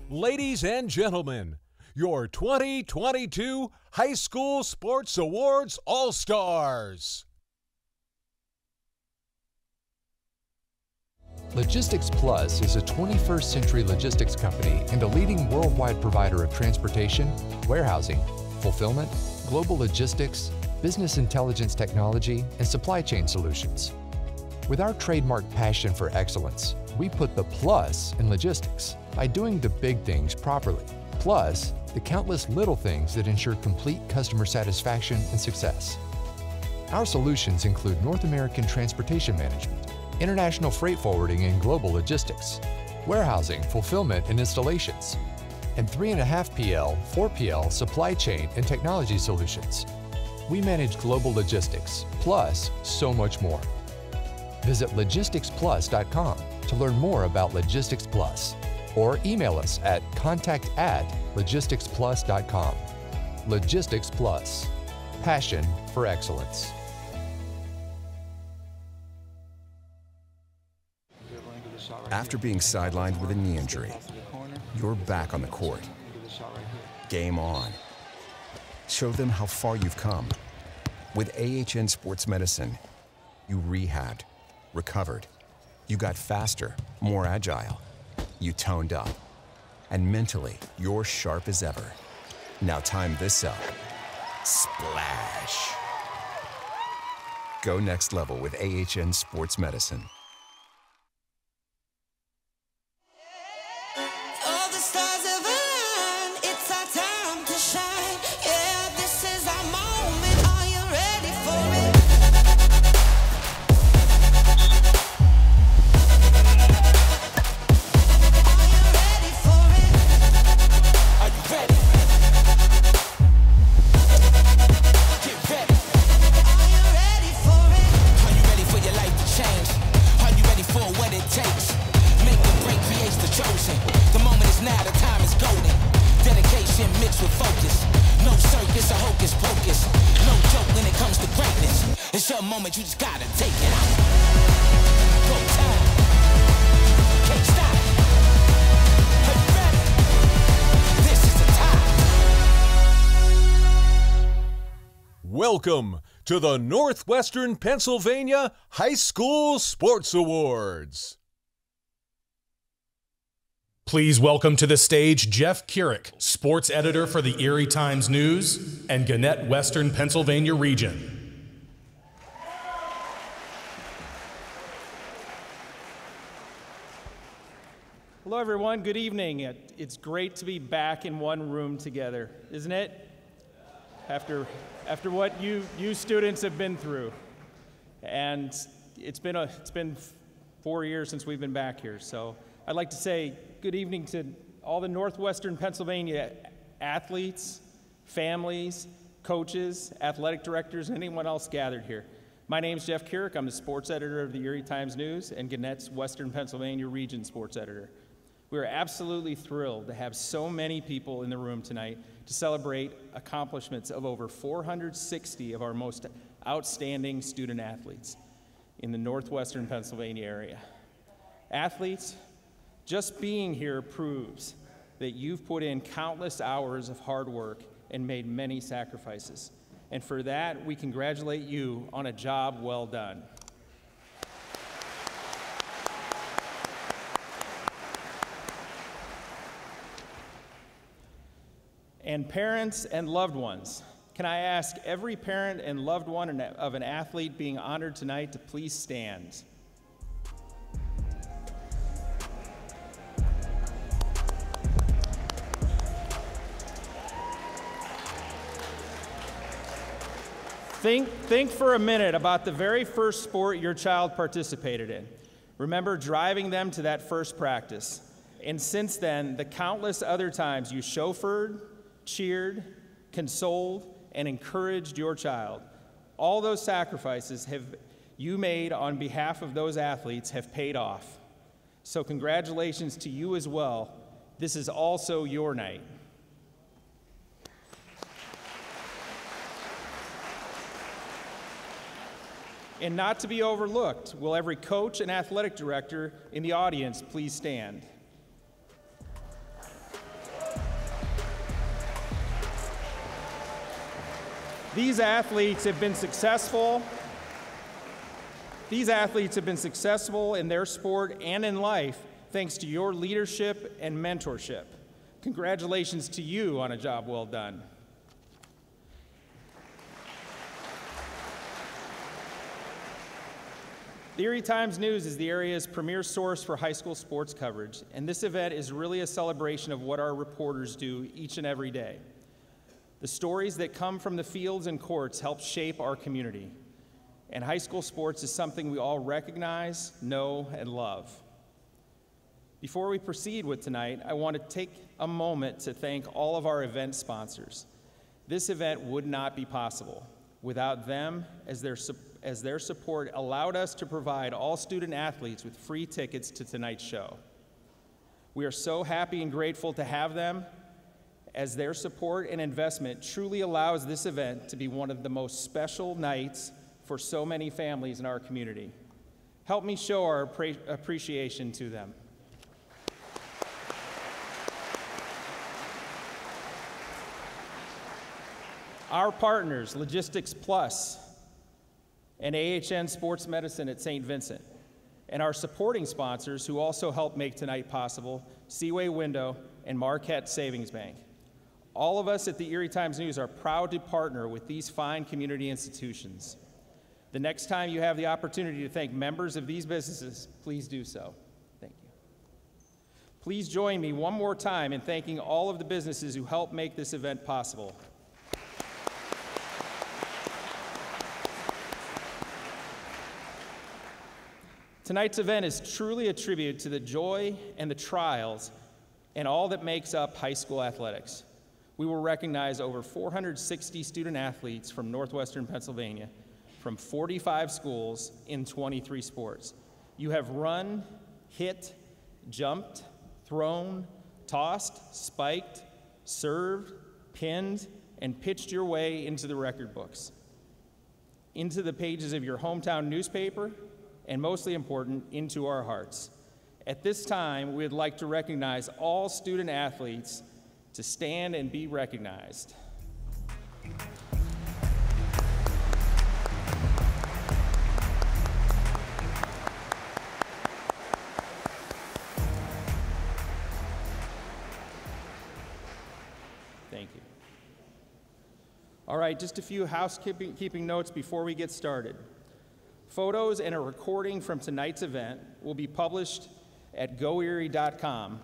Ladies and gentlemen, your 2022 High School Sports Awards All-Stars. Logistics Plus is a 21st century logistics company and a leading worldwide provider of transportation, warehousing, fulfillment, global logistics, business intelligence technology, and supply chain solutions. With our trademark passion for excellence, we put the plus in logistics by doing the big things properly, plus the countless little things that ensure complete customer satisfaction and success. Our solutions include North American transportation management, international freight forwarding and global logistics, warehousing, fulfillment, and installations, and 3.5PL, 4PL supply chain and technology solutions. We manage global logistics, plus so much more. Visit logisticsplus.com to learn more about Logistics Plus, or email us at contact@logisticsplus.com. Logistics Plus, passion for excellence. After being sidelined with a knee injury, you're back on the court. Game on. Show them how far you've come. With AHN Sports Medicine, you rehabbed, recovered. You got faster, more agile. You toned up. And mentally, you're sharp as ever. Now time this up. Splash. Go next level with AHN Sports Medicine. All the stars have aligned, it's our time to shine. Yeah, this is our moment. Are you ready for it? Are you ready for it? Are you ready? Get ready. Are you ready for it? Are you ready for your life to change? Are you ready for what it takes? Make the break, creates the chosen. The moment is now, the time is golden. Dedication mixed with focus. No circus or hocus pocus. No joke when it comes to greatness. It's your moment, you just gotta take it out. Go time. Can't stop. Are you ready? This is the time. Welcome to the Northwestern Pennsylvania High School Sports Awards. Please welcome to the stage Jeff Kierick, sports editor for the Erie Times News and Gannett Western Pennsylvania region. Hello, everyone. Good evening. It's great to be back in one room together, isn't it? After what you students have been through, and it's been 4 years since we've been back here. So I'd like to say good evening to all the Northwestern Pennsylvania athletes, families, coaches, athletic directors, and anyone else gathered here. My name's Jeff Kierick. I'm the sports editor of the Erie Times News and Gannett's Western Pennsylvania region sports editor. We're absolutely thrilled to have so many people in the room tonight to celebrate accomplishments of over 460 of our most outstanding student athletes in the Northwestern Pennsylvania area. Athletes, just being here proves that you've put in countless hours of hard work and made many sacrifices. And for that, we congratulate you on a job well done. And parents and loved ones, can I ask every parent and loved one of an athlete being honored tonight to please stand? Think for a minute about the very first sport your child participated in. Remember driving them to that first practice. And since then, the countless other times you chauffeured, cheered, consoled, and encouraged your child. All those sacrifices you made on behalf of those athletes have paid off. So congratulations to you as well. This is also your night. And not to be overlooked, will every coach and athletic director in the audience please stand? These athletes have been successful. These athletes have been successful in their sport and in life thanks to your leadership and mentorship. Congratulations to you on a job well done. The Erie Times-News is the area's premier source for high school sports coverage, and this event is really a celebration of what our reporters do each and every day. The stories that come from the fields and courts help shape our community, and high school sports is something we all recognize, know, and love. Before we proceed with tonight, I want to take a moment to thank all of our event sponsors. This event would not be possible without them, as their support allowed us to provide all student athletes with free tickets to tonight's show. We are so happy and grateful to have them, as their support and investment truly allows this event to be one of the most special nights for so many families in our community. Help me show our appreciation to them. Our partners, Logistics Plus and AHN Sports Medicine at St. Vincent, and our supporting sponsors who also help make tonight possible, Seaway Window and Marquette Savings Bank. All of us at the Erie Times-News are proud to partner with these fine community institutions. The next time you have the opportunity to thank members of these businesses, please do so. Thank you. Please join me one more time in thanking all of the businesses who helped make this event possible. Tonight's event is truly a tribute to the joy and the trials and all that makes up high school athletics. We will recognize over 460 student athletes from Northwestern Pennsylvania, from 45 schools in 23 sports. You have run, hit, jumped, thrown, tossed, spiked, served, pinned, and pitched your way into the record books, into the pages of your hometown newspaper, and mostly important, into our hearts. At this time, we'd like to recognize all student athletes to stand and be recognized. Thank you. All right, just a few housekeeping notes before we get started. Photos and a recording from tonight's event will be published at goerie.com.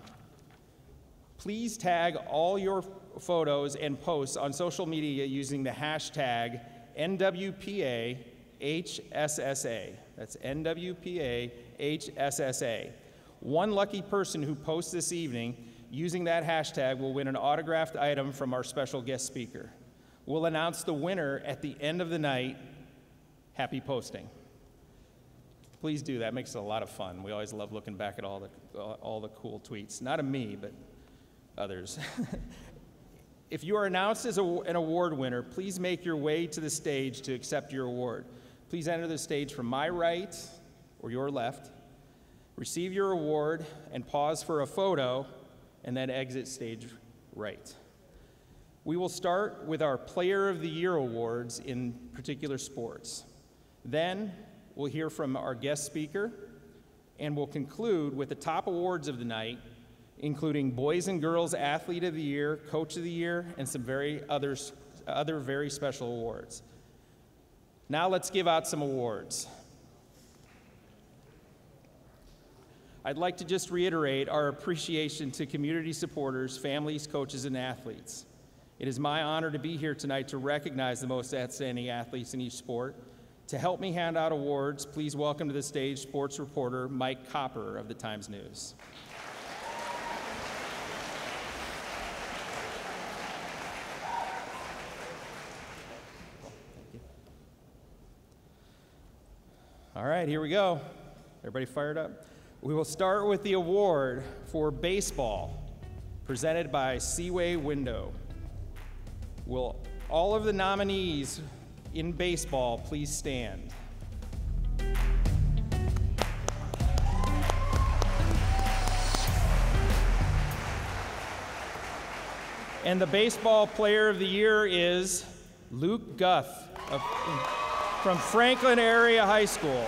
Please tag all your photos and posts on social media using the hashtag NWPAHSSA. That's NWPAHSSA. One lucky person who posts this evening using that hashtag will win an autographed item from our special guest speaker. We'll announce the winner at the end of the night. Happy posting. Please do. That makes it a lot of fun. We always love looking back at all the cool tweets. Not of me, but others. If you are announced as an award winner, please make your way to the stage to accept your award. Please enter the stage from my right or your left. Receive your award and pause for a photo, and then exit stage right. We will start with our Player of the Year awards in particular sports. Then we'll hear from our guest speaker, and we'll conclude with the top awards of the night, including Boys and Girls Athlete of the Year, Coach of the Year, and some other very special awards. Now let's give out some awards. I'd like to just reiterate our appreciation to community supporters, families, coaches, and athletes. It is my honor to be here tonight to recognize the most outstanding athletes in each sport. To help me hand out awards, please welcome to the stage sports reporter Mike Copper of the Times-News. All right, here we go. Everybody fired up? We will start with the award for baseball, presented by Seaway Window. Will all of the nominees in baseball please stand? And the baseball player of the year is Luke Guth from Franklin Area High School.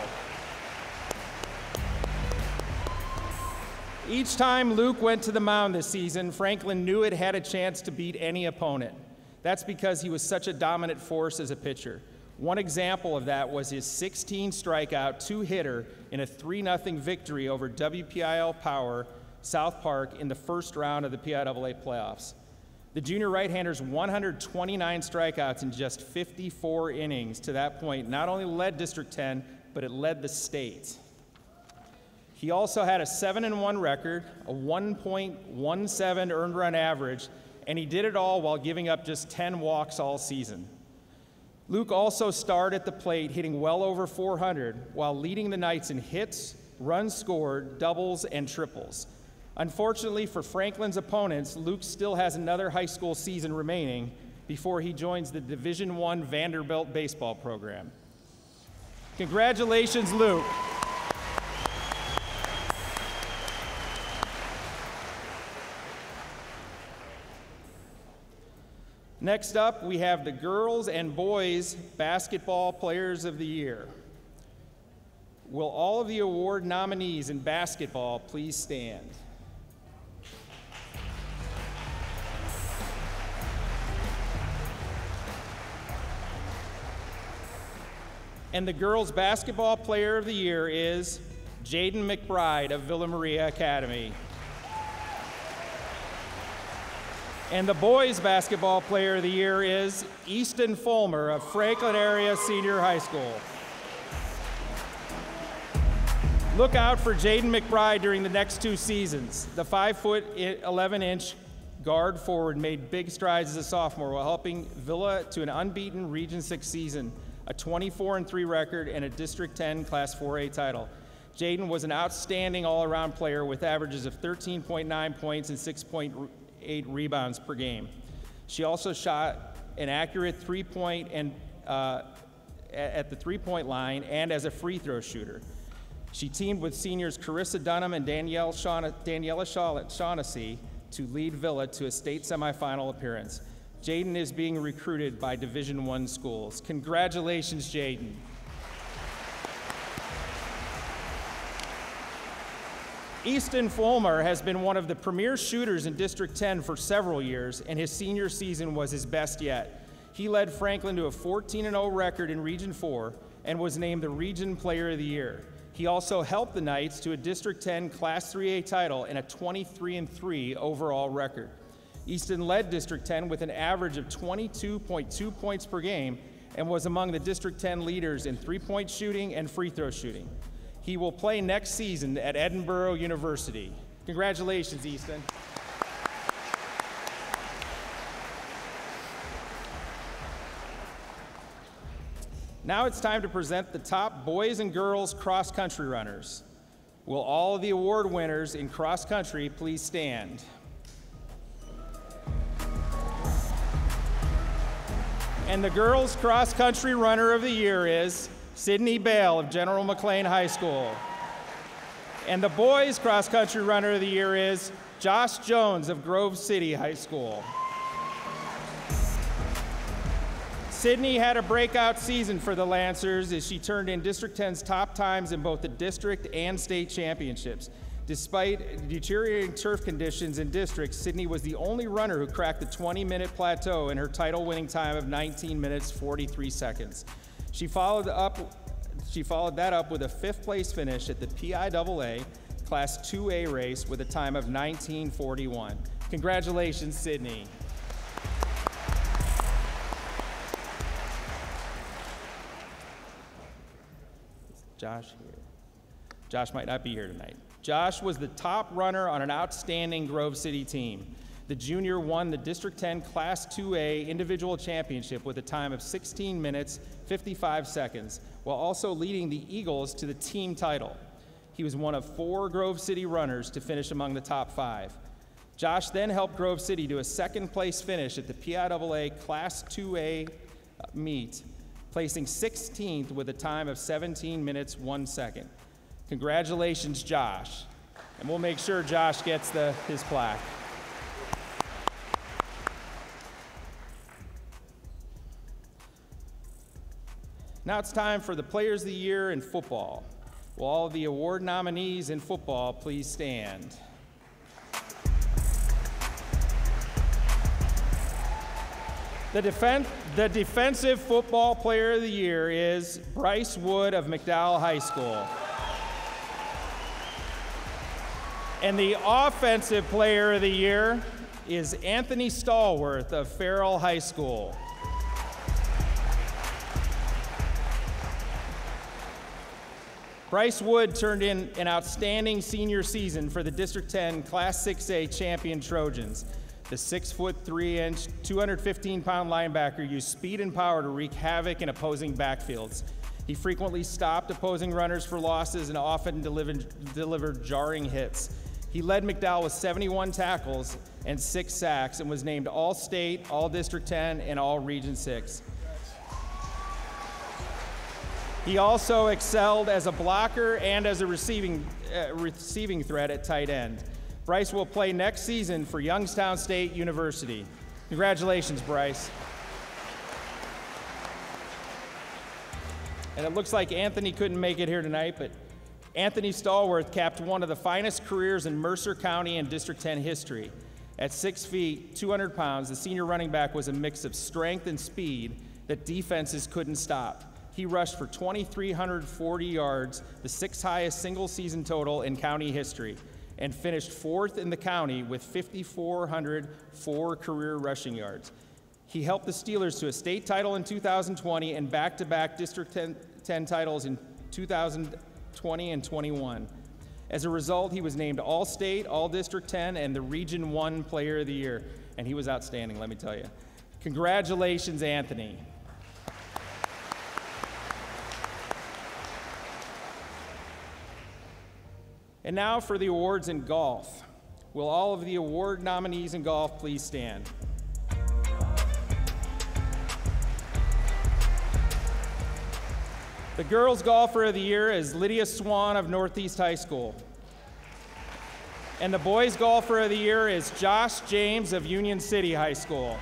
Each time Luke went to the mound this season, Franklin knew it had a chance to beat any opponent. That's because he was such a dominant force as a pitcher. One example of that was his 16 strikeout, two-hitter in a 3-0 victory over WPIL Power South Park in the first round of the PIAA playoffs. The junior right-hander's 129 strikeouts in just 54 innings to that point not only led District 10, but it led the state. He also had a 7-1 record, a 1.17 earned run average, and he did it all while giving up just 10 walks all season. Luke also starred at the plate, hitting well over 400, while leading the Knights in hits, runs scored, doubles, and triples. Unfortunately for Franklin's opponents, Luke still has another high school season remaining before he joins the Division I Vanderbilt baseball program. Congratulations, Luke. Next up, we have the girls and boys basketball players of the year. Will all of the award nominees in basketball please stand? And the girls basketball player of the year is Jaden McBride of Villa Maria Academy. And the boys basketball player of the year is Easton Fulmer of Franklin Area Senior High School. Look out for Jaden McBride during the next 2 seasons. The 5'11" guard forward made big strides as a sophomore while helping Villa to an unbeaten Region 6 season, a 24-3 record, and a District 10 Class 4A title. Jaden was an outstanding all-around player with averages of 13.9 points and 6.8 rebounds per game. She also shot an accurate three-point at the three-point line and as a free throw shooter. She teamed with seniors Carissa Dunham and Daniela Shaughnessy to lead Villa to a state semifinal appearance. Jaden is being recruited by Division I schools. Congratulations, Jaden. Easton Fulmer has been one of the premier shooters in District 10 for several years, and his senior season was his best yet. He led Franklin to a 14-0 record in Region 4 and was named the Region Player of the Year. He also helped the Knights to a District 10 Class 3A title and a 23-3 overall record. Easton led District 10 with an average of 22.2 points per game and was among the District 10 leaders in three-point shooting and free throw shooting. He will play next season at Edinburgh University. Congratulations, Easton. Now it's time to present the top boys and girls cross-country runners. Will all of the award winners in cross-country please stand? And the girls cross-country runner of the year is Sydney Bale of General McLean High School. And the boys cross-country runner of the year is Josh Jones of Grove City High School. Sydney had a breakout season for the Lancers as she turned in District 10's top times in both the district and state championships. Despite deteriorating turf conditions in districts, Sydney was the only runner who cracked the 20-minute plateau in her title-winning time of 19 minutes, 43 seconds. She followed that up with a fifth-place finish at the PIAA Class 2A race with a time of 19:41. Congratulations, Sydney. Josh here. Josh might not be here tonight. Josh was the top runner on an outstanding Grove City team. The junior won the District 10 Class 2A individual championship with a time of 16 minutes, 55 seconds, while also leading the Eagles to the team title. He was one of 4 Grove City runners to finish among the top 5. Josh then helped Grove City to a second-place finish at the PIAA Class 2A meet, placing 16th with a time of 17 minutes, 1 second. Congratulations, Josh. And we'll make sure Josh gets his plaque. Now it's time for the Players of the Year in football. Will all of the award nominees in football please stand? The Defensive Football Player of the Year is Bryce Wood of McDowell High School. And the Offensive Player of the Year is Anthony Stallworth of Farrell High School. Bryce Wood turned in an outstanding senior season for the District 10 Class 6A champion Trojans. The 6'3", 215-pound linebacker used speed and power to wreak havoc in opposing backfields. He frequently stopped opposing runners for losses and often delivered jarring hits. He led McDowell with 71 tackles and 6 sacks and was named All-State, All-District 10, and All-Region 6. He also excelled as a blocker and as a receiving threat at tight end. Bryce will play next season for Youngstown State University. Congratulations, Bryce. And it looks like Anthony couldn't make it here tonight, but Anthony Stallworth capped one of the finest careers in Mercer County and District 10 history. At 6 feet, 200 pounds, the senior running back was a mix of strength and speed that defenses couldn't stop. He rushed for 2,340 yards, the 6th highest single season total in county history, and finished 4th in the county with 5,404 career rushing yards. He helped the Steelers to a state title in 2020 and back-to-back District 10 titles in 2020 and 21. As a result, he was named All-State, All-District 10, and the Region 1 Player of the Year. And he was outstanding, let me tell you. Congratulations, Anthony. And now for the awards in golf. Will all of the award nominees in golf please stand? The Girls Golfer of the Year is Lydia Swan of Northeast High School. And the Boys Golfer of the Year is Josh James of Union City High School.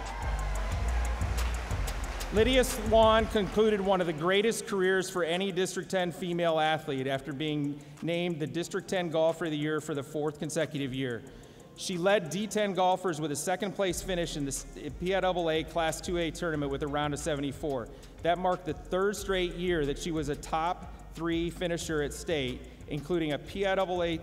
Lydia Swan concluded one of the greatest careers for any District 10 female athlete after being named the District 10 Golfer of the Year for the 4th consecutive year. She led D10 golfers with a 2nd place finish in the PIAA Class 2A tournament with a round of 74. That marked the 3rd straight year that she was a top 3 finisher at state, including a PIAA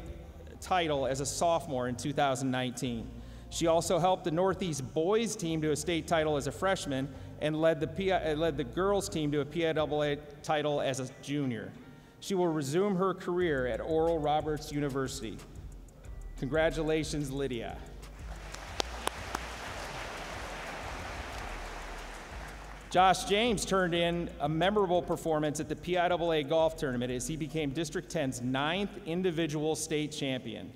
title as a sophomore in 2019. She also helped the Northeast boys team to a state title as a freshman and led the girls team to a PIAA title as a junior. She will resume her career at Oral Roberts University. Congratulations, Lydia. Josh James turned in a memorable performance at the PIAA golf tournament as he became District 10's 9th individual state champion.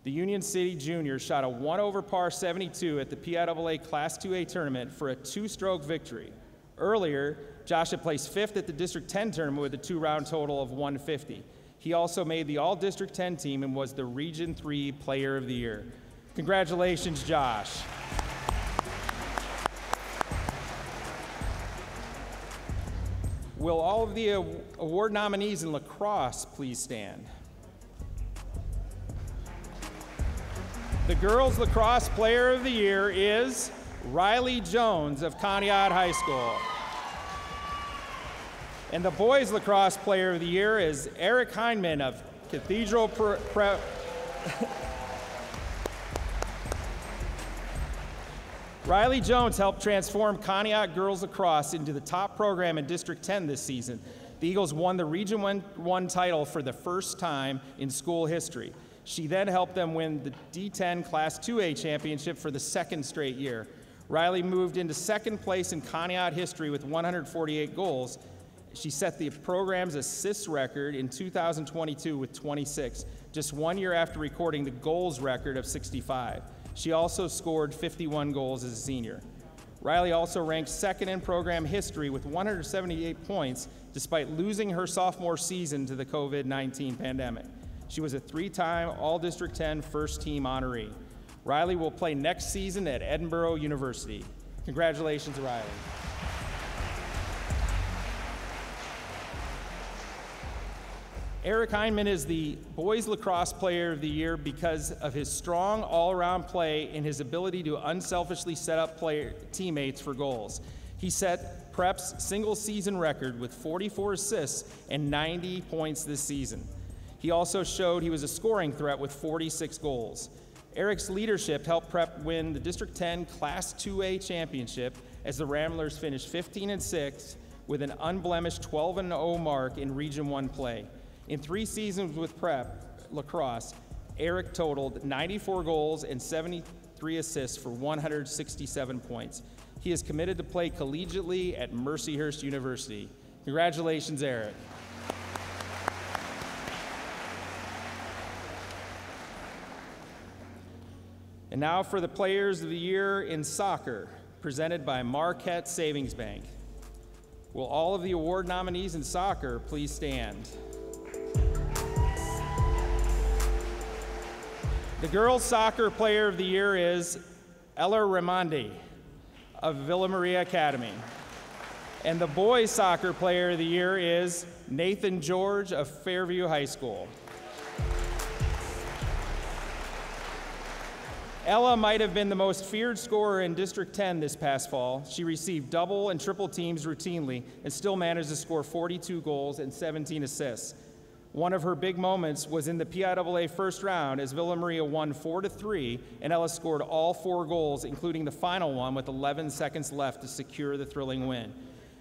The Union City Junior shot a 1 over par 72 at the PIAA Class 2A tournament for a 2-stroke victory. Earlier, Josh had placed 5th at the District 10 tournament with a 2-round total of 150. He also made the All-District 10 team and was the Region 3 Player of the Year. Congratulations, Josh. Will all of the award nominees in lacrosse please stand? The Girls Lacrosse Player of the Year is Riley Jones of Conneaut High School. And the Boys Lacrosse Player of the Year is Eric Heinman of Cathedral Prep. Riley Jones helped transform Conneaut Girls Lacrosse into the top program in District 10 this season. The Eagles won the Region 1 title for the first time in school history. She then helped them win the D10 Class 2A championship for the 2nd straight year. Riley moved into 2nd place in Conneaut history with 148 goals. She set the program's assists record in 2022 with 26, just 1 year after recording the goals record of 65. She also scored 51 goals as a senior. Riley also ranked 2nd in program history with 178 points despite losing her sophomore season to the COVID-19 pandemic. She was a 3-time All-District 10 first-team honoree. Riley will play next season at Edinboro University. Congratulations, Riley. Eric Heineman is the Boys Lacrosse Player of the Year because of his strong all-around play and his ability to unselfishly set up teammates for goals. He set Prep's single-season record with 44 assists and 90 points this season. He also showed he was a scoring threat with 46 goals. Eric's leadership helped Prep win the District 10 Class 2A championship as the Ramblers finished 15-6 with an unblemished 12-0 mark in Region 1 play. In 3 seasons with Prep lacrosse, Eric totaled 94 goals and 73 assists for 167 points. He is committed to play collegiately at Mercyhurst University. Congratulations, Eric. And now for the Players of the Year in Soccer, presented by Marquette Savings Bank. Will all of the award nominees in soccer please stand? The Girls Soccer Player of the Year is Ella Raimondi of Villa Maria Academy. And the Boys Soccer Player of the Year is Nathan George of Fairview High School. Ella might have been the most feared scorer in District 10 this past fall. She received double and triple teams routinely and still managed to score 42 goals and 17 assists. One of her big moments was in the PIAA first round as Villa Maria won 4-3, and Ella scored all 4 goals, including the final one with 11 seconds left to secure the thrilling win.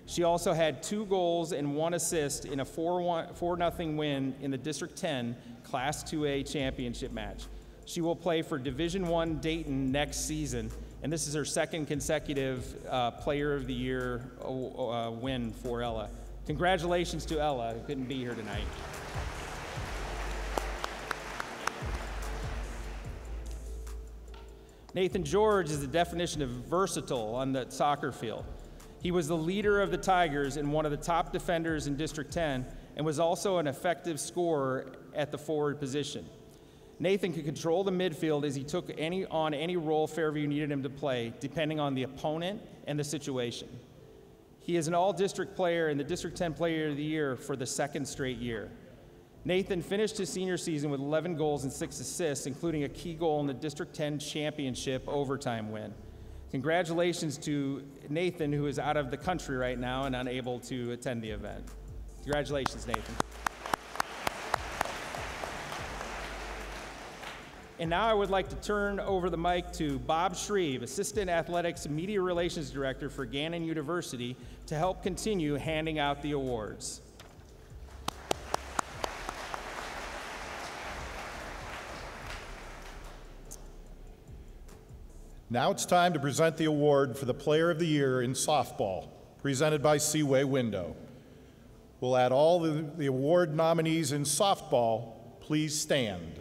She also had 2 goals and 1 assist in a 4-0 win in the District 10 Class 2A championship match. She will play for Division I Dayton next season, and this is her 2nd consecutive Player of the Year win for Ella. Congratulations to Ella, who couldn't be here tonight. Nathan George is the definition of versatile on the soccer field. He was the leader of the Tigers and one of the top defenders in District 10, and was also an effective scorer at the forward position. Nathan could control the midfield as he took on any role Fairview needed him to play, depending on the opponent and the situation. He is an all-district player and the District 10 Player of the Year for the 2nd straight year. Nathan finished his senior season with 11 goals and 6 assists, including a key goal in the District 10 championship overtime win. Congratulations to Nathan, who is out of the country right now and unable to attend the event. Congratulations, Nathan. And now I would like to turn over the mic to Bob Shreve, Assistant Athletics Media Relations Director for Gannon University, to help continue handing out the awards. Now it's time to present the award for the Player of the Year in softball, presented by Seaway Window. We'll add all the award nominees in softball. Please stand.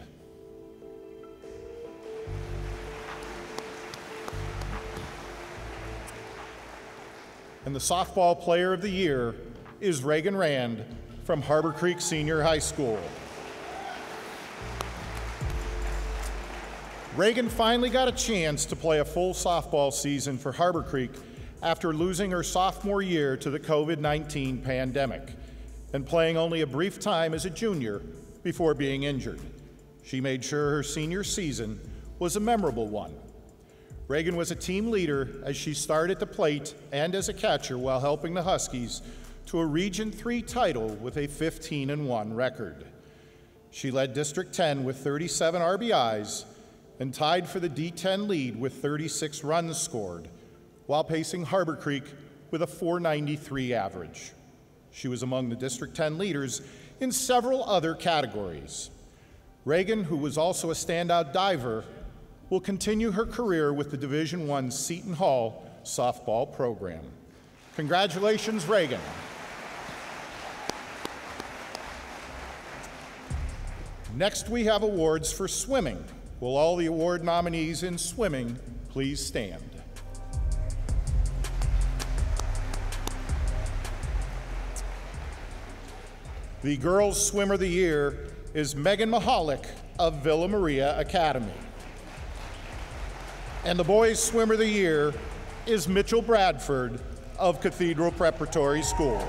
And the Softball Player of the Year is Reagan Rand from Harbor Creek Senior High School. Reagan finally got a chance to play a full softball season for Harbor Creek after losing her sophomore year to the COVID-19 pandemic and playing only a brief time as a junior before being injured. She made sure her senior season was a memorable one. Reagan was a team leader as she started at the plate and as a catcher while helping the Huskies to a Region 3 title with a 15-1 record. She led District 10 with 37 RBIs and tied for the D10 lead with 36 runs scored, while pacing Harbor Creek with a .493 average. She was among the District 10 leaders in several other categories. Reagan, who was also a standout diver, will continue her career with the Division I Seton Hall softball program. Congratulations, Reagan. Next, we have awards for swimming. Will all the award nominees in swimming please stand? The Girls Swimmer of the Year is Megan Mahalik of Villa Maria Academy. And the Boys Swimmer of the Year is Mitchell Bradford of Cathedral Preparatory School.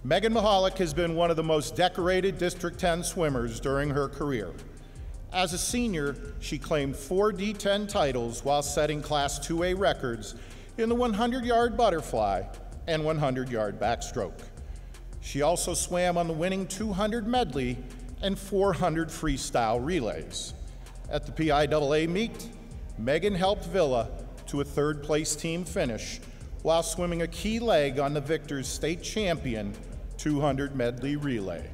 Megan Mahalik has been one of the most decorated District 10 swimmers during her career. As a senior, she claimed 4 D10 titles while setting Class 2A records in the 100-yard butterfly and 100-yard backstroke. She also swam on the winning 200 medley and 400 freestyle relays. At the PIAA meet, Megan helped Villa to a third-place team finish while swimming a key leg on the Victors state champion 200 medley relay.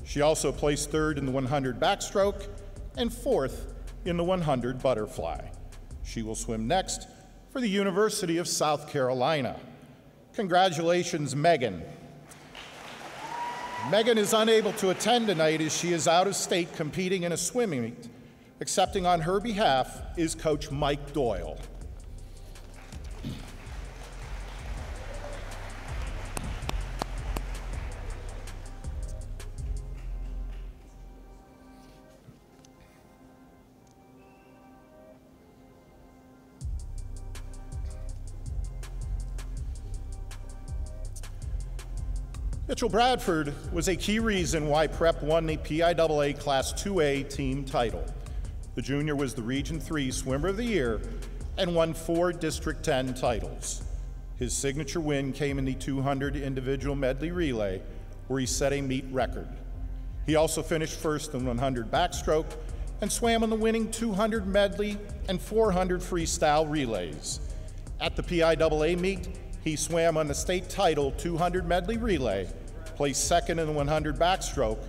She also placed third in the 100 backstroke and fourth in the 100 butterfly. She will swim next for the University of South Carolina. Congratulations, Megan. Megan is unable to attend tonight as she is out of state competing in a swimming meet. Accepting on her behalf is Coach Mike Doyle. Mitchell Bradford was a key reason why Prep won the PIAA Class 2A team title. The junior was the Region 3 Swimmer of the Year and won 4 District 10 titles. His signature win came in the 200 individual medley relay, where he set a meet record. He also finished first in 100 backstroke and swam on the winning 200 medley and 400 freestyle relays. At the PIAA meet, he swam on the state title 200 medley relay, placed second in the 100 backstroke,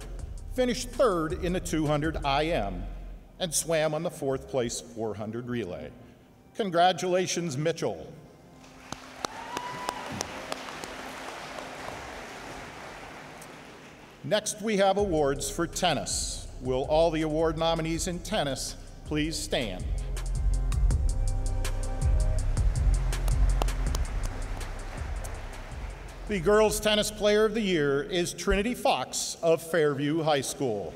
finished third in the 200 IM, and swam on the 4th place 400 relay. Congratulations, Mitchell. Next, we have awards for tennis. Will all the award nominees in tennis please stand? The Girls Tennis Player of the Year is Trinity Fox of Fairview High School.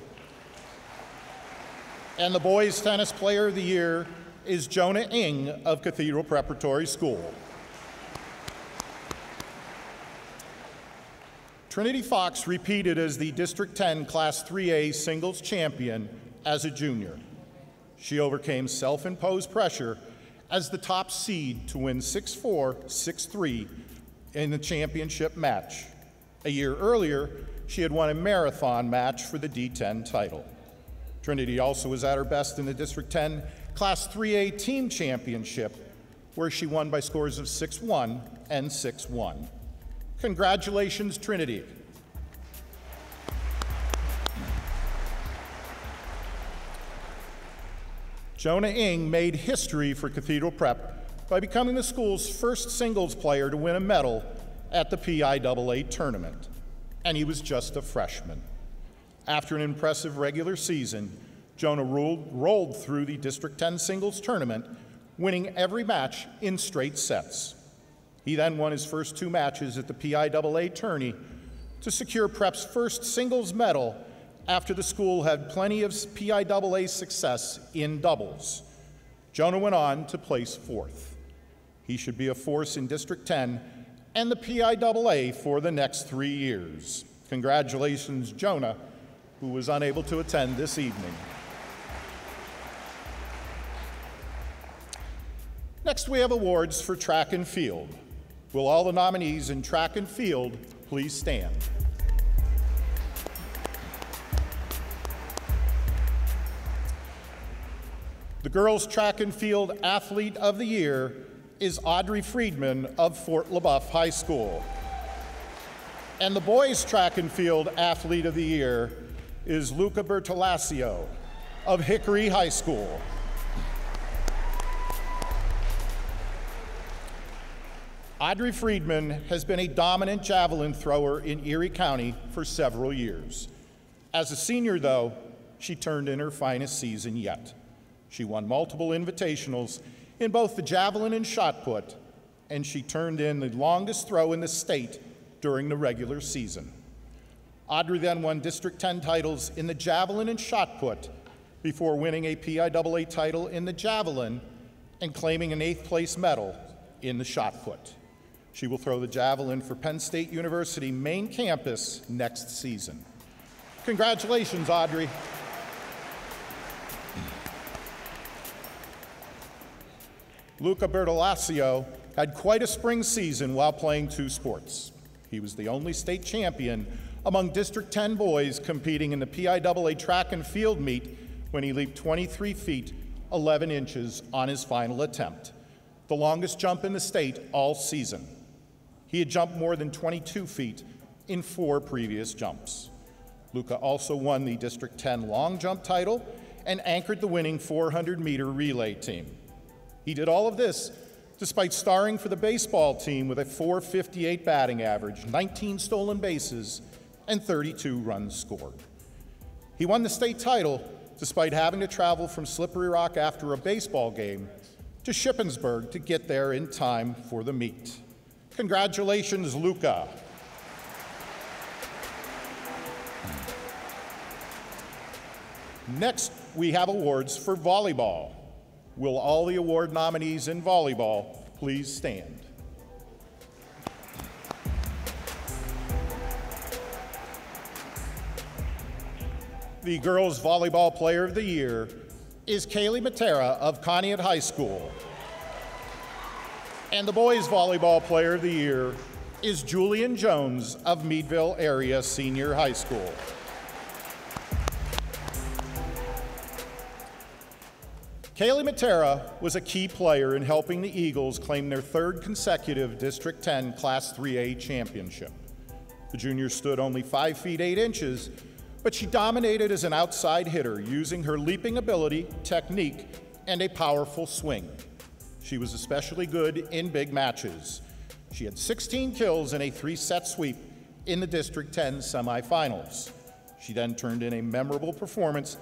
And the Boys Tennis Player of the Year is Jonah Ng of Cathedral Preparatory School. Trinity Fox repeated as the District 10 Class 3A singles champion as a junior. She overcame self-imposed pressure as the top seed to win 6-4, 6-3 in the championship match. A year earlier, she had won a marathon match for the D10 title. Trinity also was at her best in the District 10 Class 3A team championship, where she won by scores of 6-1 and 6-1. Congratulations, Trinity. Jonah Ng made history for Cathedral Prep by becoming the school's first singles player to win a medal at the PIAA tournament, and he was just a freshman. After an impressive regular season, Jonah rolled through the District 10 singles tournament, winning every match in straight sets. He then won his first 2 matches at the PIAA tourney to secure Prep's first singles medal after the school had plenty of PIAA success in doubles. Jonah went on to place 4th. He should be a force in District 10 and the PIAA for the next 3 years. Congratulations, Jonah, who was unable to attend this evening. Next, we have awards for track and field. Will all the nominees in track and field please stand? The Girls Track and Field Athlete of the Year is Audrey Friedman of Fort LaBeouf High School. And the Boys Track and Field Athlete of the Year is Luca Bertolasio of Hickory High School. Audrey Friedman has been a dominant javelin thrower in Erie County for several years. As a senior, though, she turned in her finest season yet. She won multiple invitationals in both the javelin and shot put, and she turned in the longest throw in the state during the regular season. Audrey then won District 10 titles in the javelin and shot put before winning a PIAA title in the javelin and claiming an 8th place medal in the shot put. She will throw the javelin for Penn State University main campus next season. Congratulations, Audrey. Luca Bertolacio had quite a spring season while playing two sports. He was the only state champion among District 10 boys competing in the PIAA track and field meet when he leaped 23 feet, 11 inches on his final attempt, the longest jump in the state all season. He had jumped more than 22 feet in 4 previous jumps. Luca also won the District 10 long jump title and anchored the winning 400-meter relay team. He did all of this despite starring for the baseball team with a .458 batting average, 19 stolen bases, and 32 runs scored. He won the state title despite having to travel from Slippery Rock after a baseball game to Shippensburg to get there in time for the meet. Congratulations, Luca. Next, we have awards for volleyball. Will all the award nominees in volleyball please stand? The girls' volleyball player of the year is Kaylee Matera of Conneaut High School. And the boys' volleyball player of the year is Julian Jones of Meadville Area Senior High School. Kaylee Matera was a key player in helping the Eagles claim their 3rd consecutive District 10 Class 3A championship. The junior stood only 5 feet 8 inches, but she dominated as an outside hitter using her leaping ability, technique, and a powerful swing. She was especially good in big matches. She had 16 kills in a 3-set sweep in the District 10 semifinals. She then turned in a memorable performance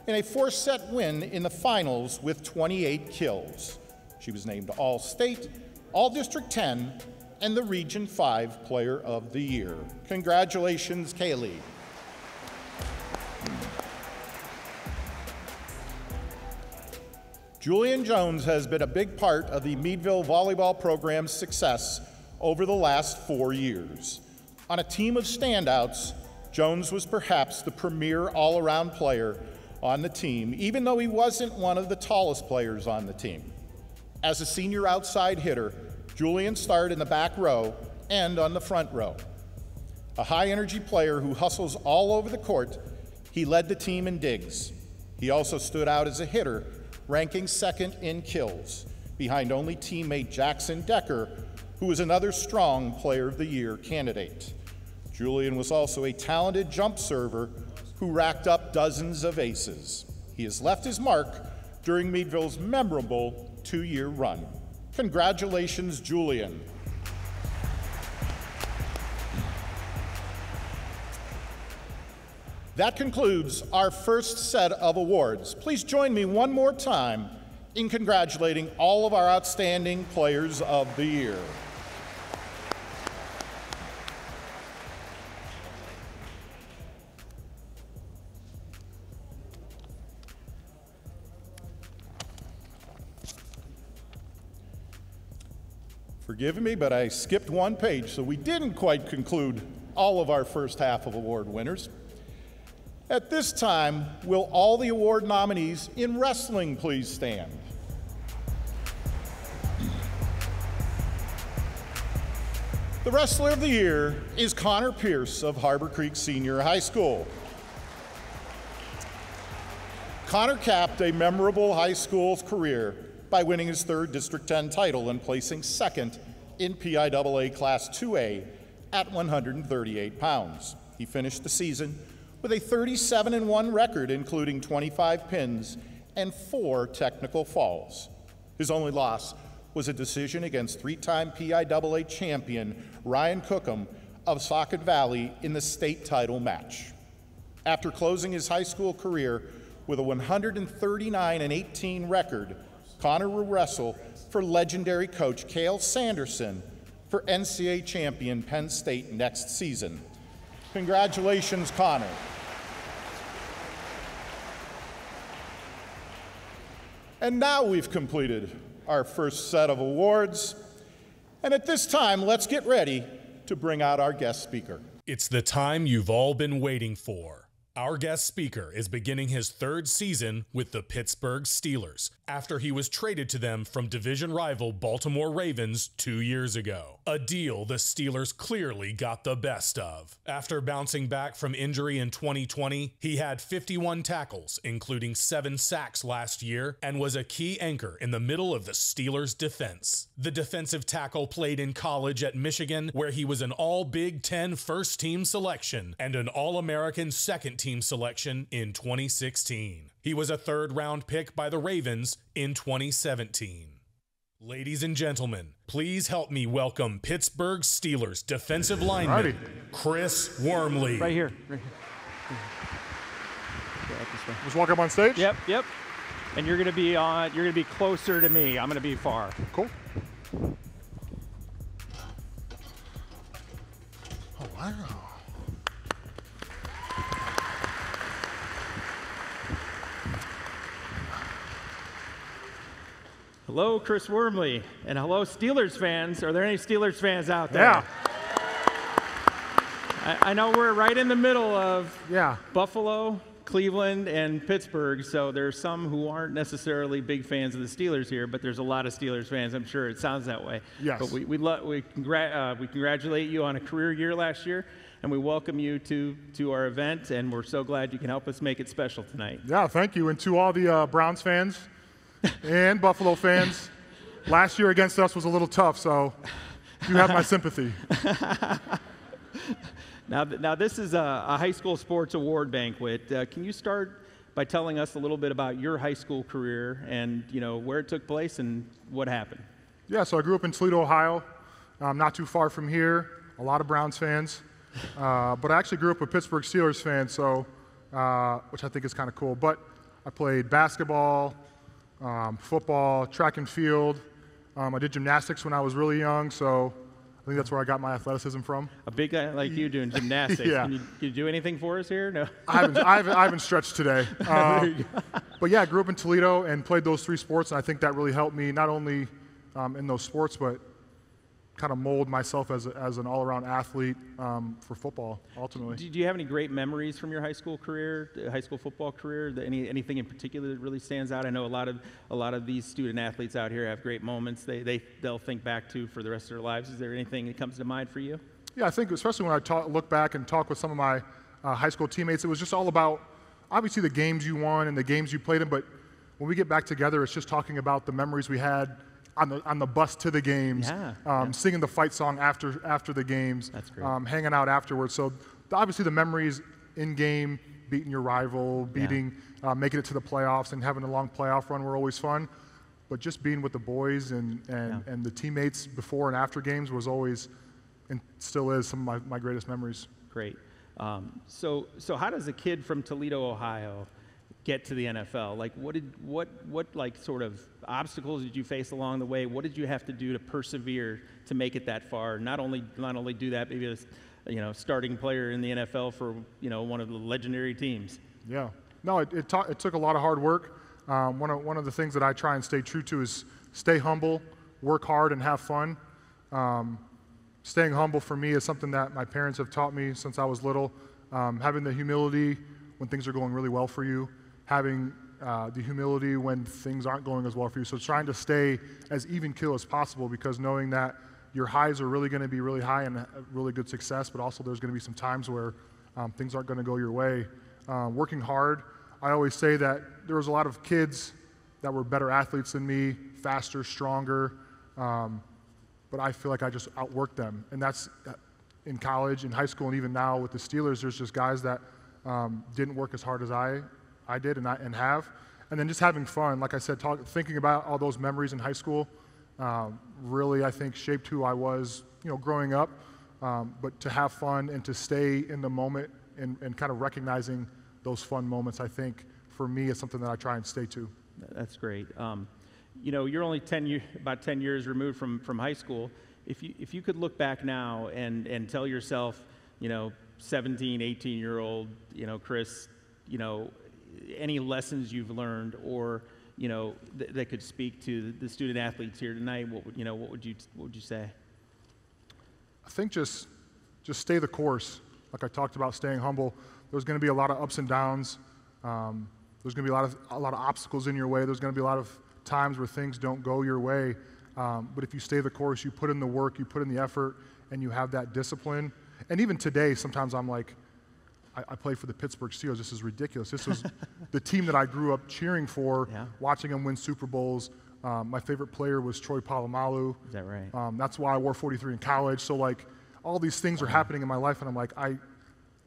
in a 4-set win in the finals with 28 kills. She was named All-State, All-District 10, and the Region 5 Player of the Year. Congratulations, Kaylee. Julian Jones has been a big part of the Meadville volleyball program's success over the last 4 years. On a team of standouts, Jones was perhaps the premier all-around player on the team, even though he wasn't one of the tallest players on the team. As a senior outside hitter, Julian started in the back row and on the front row. A high-energy player who hustles all over the court, he led the team in digs. He also stood out as a hitter, ranking 2nd in kills, behind only teammate Jackson Decker, who was another strong Player of the Year candidate. Julian was also a talented jump server who racked up dozens of aces. He has left his mark during Meadville's memorable 2-year run. Congratulations, Julian. That concludes our first set of awards. Please join me one more time in congratulating all of our outstanding Players of the Year. Forgive me, but I skipped one page, so we didn't quite conclude all of our first half of award winners. At this time, will all the award nominees in wrestling please stand? The Wrestler of the Year is Connor Pierce of Harbor Creek Senior High School. Connor capped a memorable high school career by winning his 3rd District 10 title and placing 2nd in PIAA Class 2A at 138 pounds. He finished the season with a 37-1 record, including 25 pins and 4 technical falls. His only loss was a decision against 3-time PIAA champion Ryan Cookham of Socket Valley in the state title match. After closing his high school career with a 139-18 record, Connor will wrestle for legendary coach Cale Sanderson for NCAA champion Penn State next season. Congratulations, Connor. And now we've completed our first set of awards. And at this time, let's get ready to bring out our guest speaker. It's the time you've all been waiting for. Our guest speaker is beginning his third season with the Pittsburgh Steelers after he was traded to them from division rival Baltimore Ravens 2 years ago. A deal the Steelers clearly got the best of. After bouncing back from injury in 2020, he had 51 tackles, including 7 sacks last year, and was a key anchor in the middle of the Steelers' defense. The defensive tackle played in college at Michigan, where he was an All-Big Ten first-team selection and an All-American second-team selection in 2016. He was a third-round pick by the Ravens in 2017. Ladies and gentlemen, please help me welcome Pittsburgh Steelers defensive lineman Chris Wormley. Right here. Just walk up on stage? Yep. And you're gonna be closer to me. I'm gonna be far. Cool. Oh, wow. Hello, Chris Wormley, and hello, Steelers fans. Are there any Steelers fans out there? Yeah. I know we're right in the middle of Yeah. Buffalo, Cleveland, and Pittsburgh, so there's some who aren't necessarily big fans of the Steelers here, but there's a lot of Steelers fans. I'm sure it sounds that way. Yes. But we congratulate you on a career year last year, and we welcome you to our event, and we're so glad you can help us make it special tonight. Yeah, thank you. And to all the Browns fans and Buffalo fans, last year against us was a little tough, so you have my sympathy. Now this is a high school sports award banquet. Can you start by telling us a little bit about your high school career and where it took place and what happened? Yeah, so I grew up in Toledo, Ohio, not too far from here. A lot of Browns fans, but I actually grew up a Pittsburgh Steelers fan, so which I think is kind of cool. But I played basketball, football, track and field. I did gymnastics when I was really young, so I think that's where I got my athleticism from. A big guy like you doing gymnastics. Yeah. Can you do anything for us here? No. I haven't stretched today. But yeah, I grew up in Toledo and played those 3 sports, and I think that really helped me not only in those sports, but kind of mold myself as an all-around athlete for football, ultimately. Do you have any great memories from your high school career, high school football career? Anything in particular that really stands out? I know a lot of these student athletes out here have great moments they'll think back to for the rest of their lives. Is there anything that comes to mind for you? Yeah, I think especially when I look back and talk with some of my high school teammates, it was just all about obviously the games you won and the games you played in, but when we get back together, it's just talking about the memories we had on the bus to the games, singing the fight song after the games, That's great. Hanging out afterwards. So obviously the memories in game, beating your rival, making it to the playoffs, and having a long playoff run were always fun. But just being with the boys and the teammates before and after games was always and still is some of my greatest memories. Great. So how does a kid from Toledo, Ohio, get to the NFL? Like, what like sort of obstacles did you face along the way? What did you have to do to persevere to make it that far? Not only do that, maybe as starting player in the NFL for one of the legendary teams. Yeah. No, it took a lot of hard work. One of the things that I try and stay true to is stay humble, work hard, and have fun. Staying humble for me is something that my parents have taught me since I was little. Having the humility when things are going really well for you, having the humility when things aren't going as well for you. So trying to stay as even keel as possible, because knowing that your highs are really going to be really high and really good success, but also there's going to be some times where things aren't going to go your way. Working hard. I always say that there was a lot of kids that were better athletes than me, faster, stronger, but I feel like I just outworked them. And that's in college, in high school, and even now with the Steelers, there's just guys that didn't work as hard as I did and have. And then just having fun, like I said, thinking about all those memories in high school really, I think, shaped who I was, growing up. But to have fun and to stay in the moment and kind of recognizing those fun moments, I think, for me, is something that I try and stay to. That's great. You're only about 10 years removed from high school. If you could look back now and tell yourself, 17, 18-year-old, Chris, any lessons you've learned or, that could speak to the student athletes here tonight, what would you say? I think just stay the course. Like I talked about, staying humble. There's going to be a lot of ups and downs. There's going to be a lot of obstacles in your way. There's going to be a lot of times where things don't go your way. But if you stay the course, you put in the work, you put in the effort, and you have that discipline. And even today, sometimes I'm like, I played for the Pittsburgh Steelers. This is ridiculous. This was the team that I grew up cheering for, watching them win Super Bowls. My favorite player was Troy Polamalu. Is that right? That's why I wore 43 in college. So like, all these things are happening in my life, and I'm like, I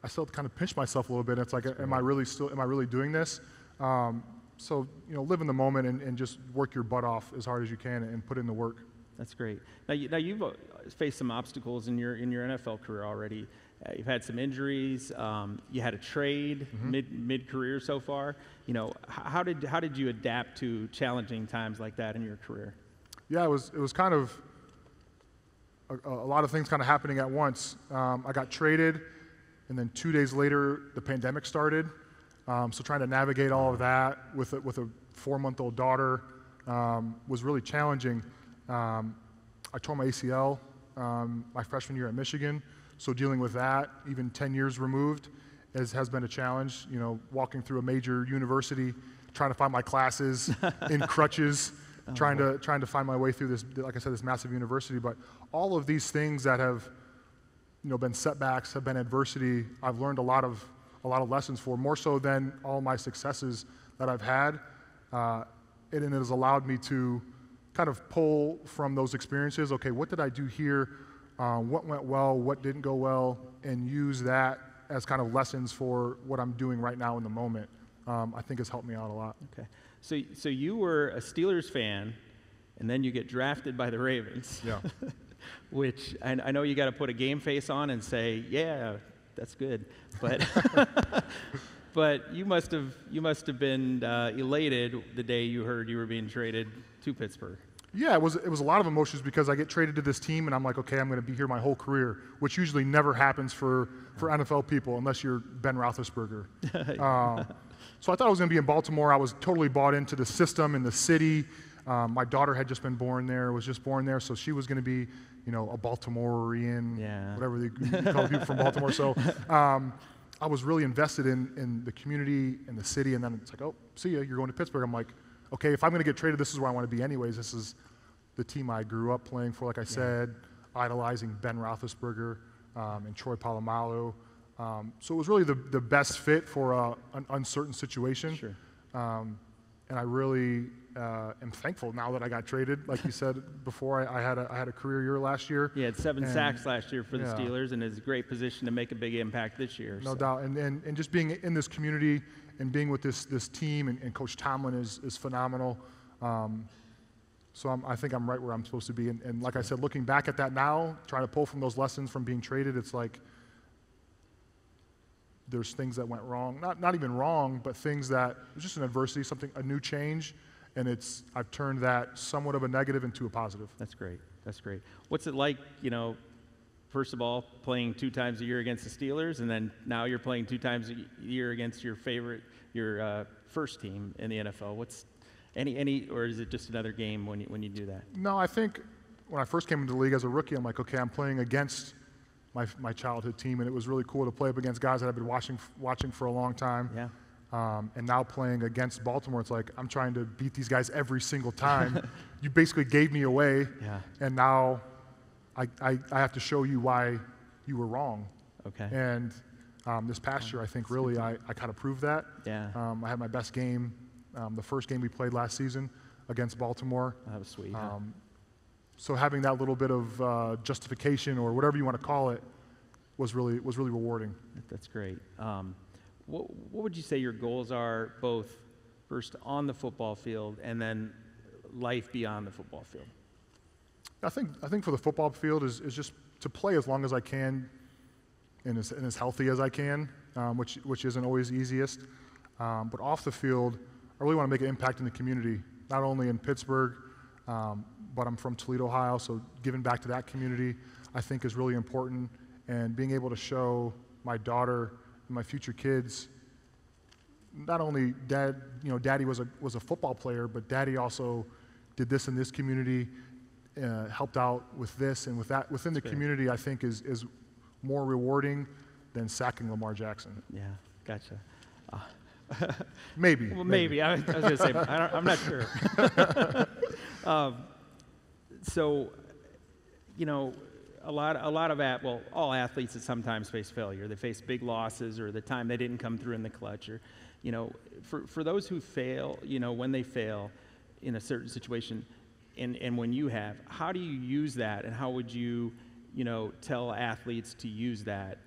still have to kind of pinch myself a little bit. It's like, am I really doing this? So, live in the moment and just work your butt off as hard as you can and put in the work. That's great. Now you've faced some obstacles in your NFL career already. You've had some injuries. You had a trade mid-career so far. How did you adapt to challenging times like that in your career? Yeah, it was kind of a lot of things kind of happening at once. I got traded, and then 2 days later, the pandemic started. So trying to navigate all of that with a 4-month-old daughter was really challenging. I tore my ACL my freshman year at Michigan, so dealing with that, even 10 years removed, has been a challenge. Walking through a major university, trying to find my classes in crutches, trying to find my way through this, like I said, this massive university. But all of these things that have, been setbacks, have been adversity, I've learned a lot of lessons for, more so than all my successes that I've had. And it has allowed me to kind of pull from those experiences, okay, what did I do here? What went well, what didn't go well, and use that as kind of lessons for what I'm doing right now in the moment. I think has helped me out a lot. Okay. So you were a Steelers fan, and then you get drafted by the Ravens. Yeah. Which I know you got to put a game face on and say, yeah, that's good, but but you must have been elated the day you heard you were being traded to Pittsburgh. Yeah, it was a lot of emotions because I get traded to this team and I'm like, okay, I'm going to be here my whole career, which usually never happens for NFL people unless you're Ben Roethlisberger. So I thought I was going to be in Baltimore. I was totally bought into the system and the city. My daughter had just been born there, so she was going to be, a Baltimorean, whatever you call the people from Baltimore. So I was really invested in the community and the city, and then it's like, oh, see ya, you're going to Pittsburgh. I'm like, okay, if I'm going to get traded, this is where I want to be anyways. This is the team I grew up playing for, like I said, idolizing Ben Roethlisberger and Troy Polamalu. So it was really the best fit for an uncertain situation. Sure. And I really am thankful now that I got traded. Like you said before, I had a career year last year. You had 7 sacks last year for the Steelers, and is a great position to make a big impact this year. No doubt. And just being in this community and being with this team and Coach Tomlin is phenomenal. So I think I'm right where I'm supposed to be. And like I said, looking back at that now, trying to pull from those lessons from being traded, it's like there's things that went wrong. Not even wrong, but things that, it was just an adversity, a new change, and I've turned that somewhat of a negative into a positive. That's great. That's great. What's it like, first of all, playing 2 times a year against the Steelers, and then now you're playing 2 times a year against your first team in the NFL? What's any, or is it just another game when you do that? No, I think when I first came into the league as a rookie, I'm like, okay, I'm playing against my childhood team, and it was really cool to play up against guys that I've been watching for a long time. Yeah. And now playing against Baltimore, it's like I'm trying to beat these guys every single time. You basically gave me away, and now I have to show you why you were wrong. Okay. And this past year, I think really I kind of proved that. Yeah. I had my best game, the first game we played last season against Baltimore. That was sweet. So having that little bit of justification or whatever you want to call it was really rewarding. That's great. What would you say your goals are, both first on the football field and then life beyond the football field? I think for the football field is just to play as long as I can and as healthy as I can, which isn't always easiest. But off the field, I really want to make an impact in the community, not only in Pittsburgh, but I'm from Toledo, Ohio, so giving back to that community I think is really important, and being able to show my daughter and my future kids not only Daddy was a football player, but Daddy also did this in this community, helped out with this and with that within the community, I think is more rewarding than sacking Lamar Jackson. Yeah, gotcha. Maybe. Well, maybe. I was going to say, I'm not sure. So, you know, a lot of all athletes at sometimes face failure. They face big losses, or the time they didn't come through in the clutch, or, you know, for those who fail, you know, when they fail in a certain situation, and when you have, how do you use that, and how would you, you know, tell athletes to use that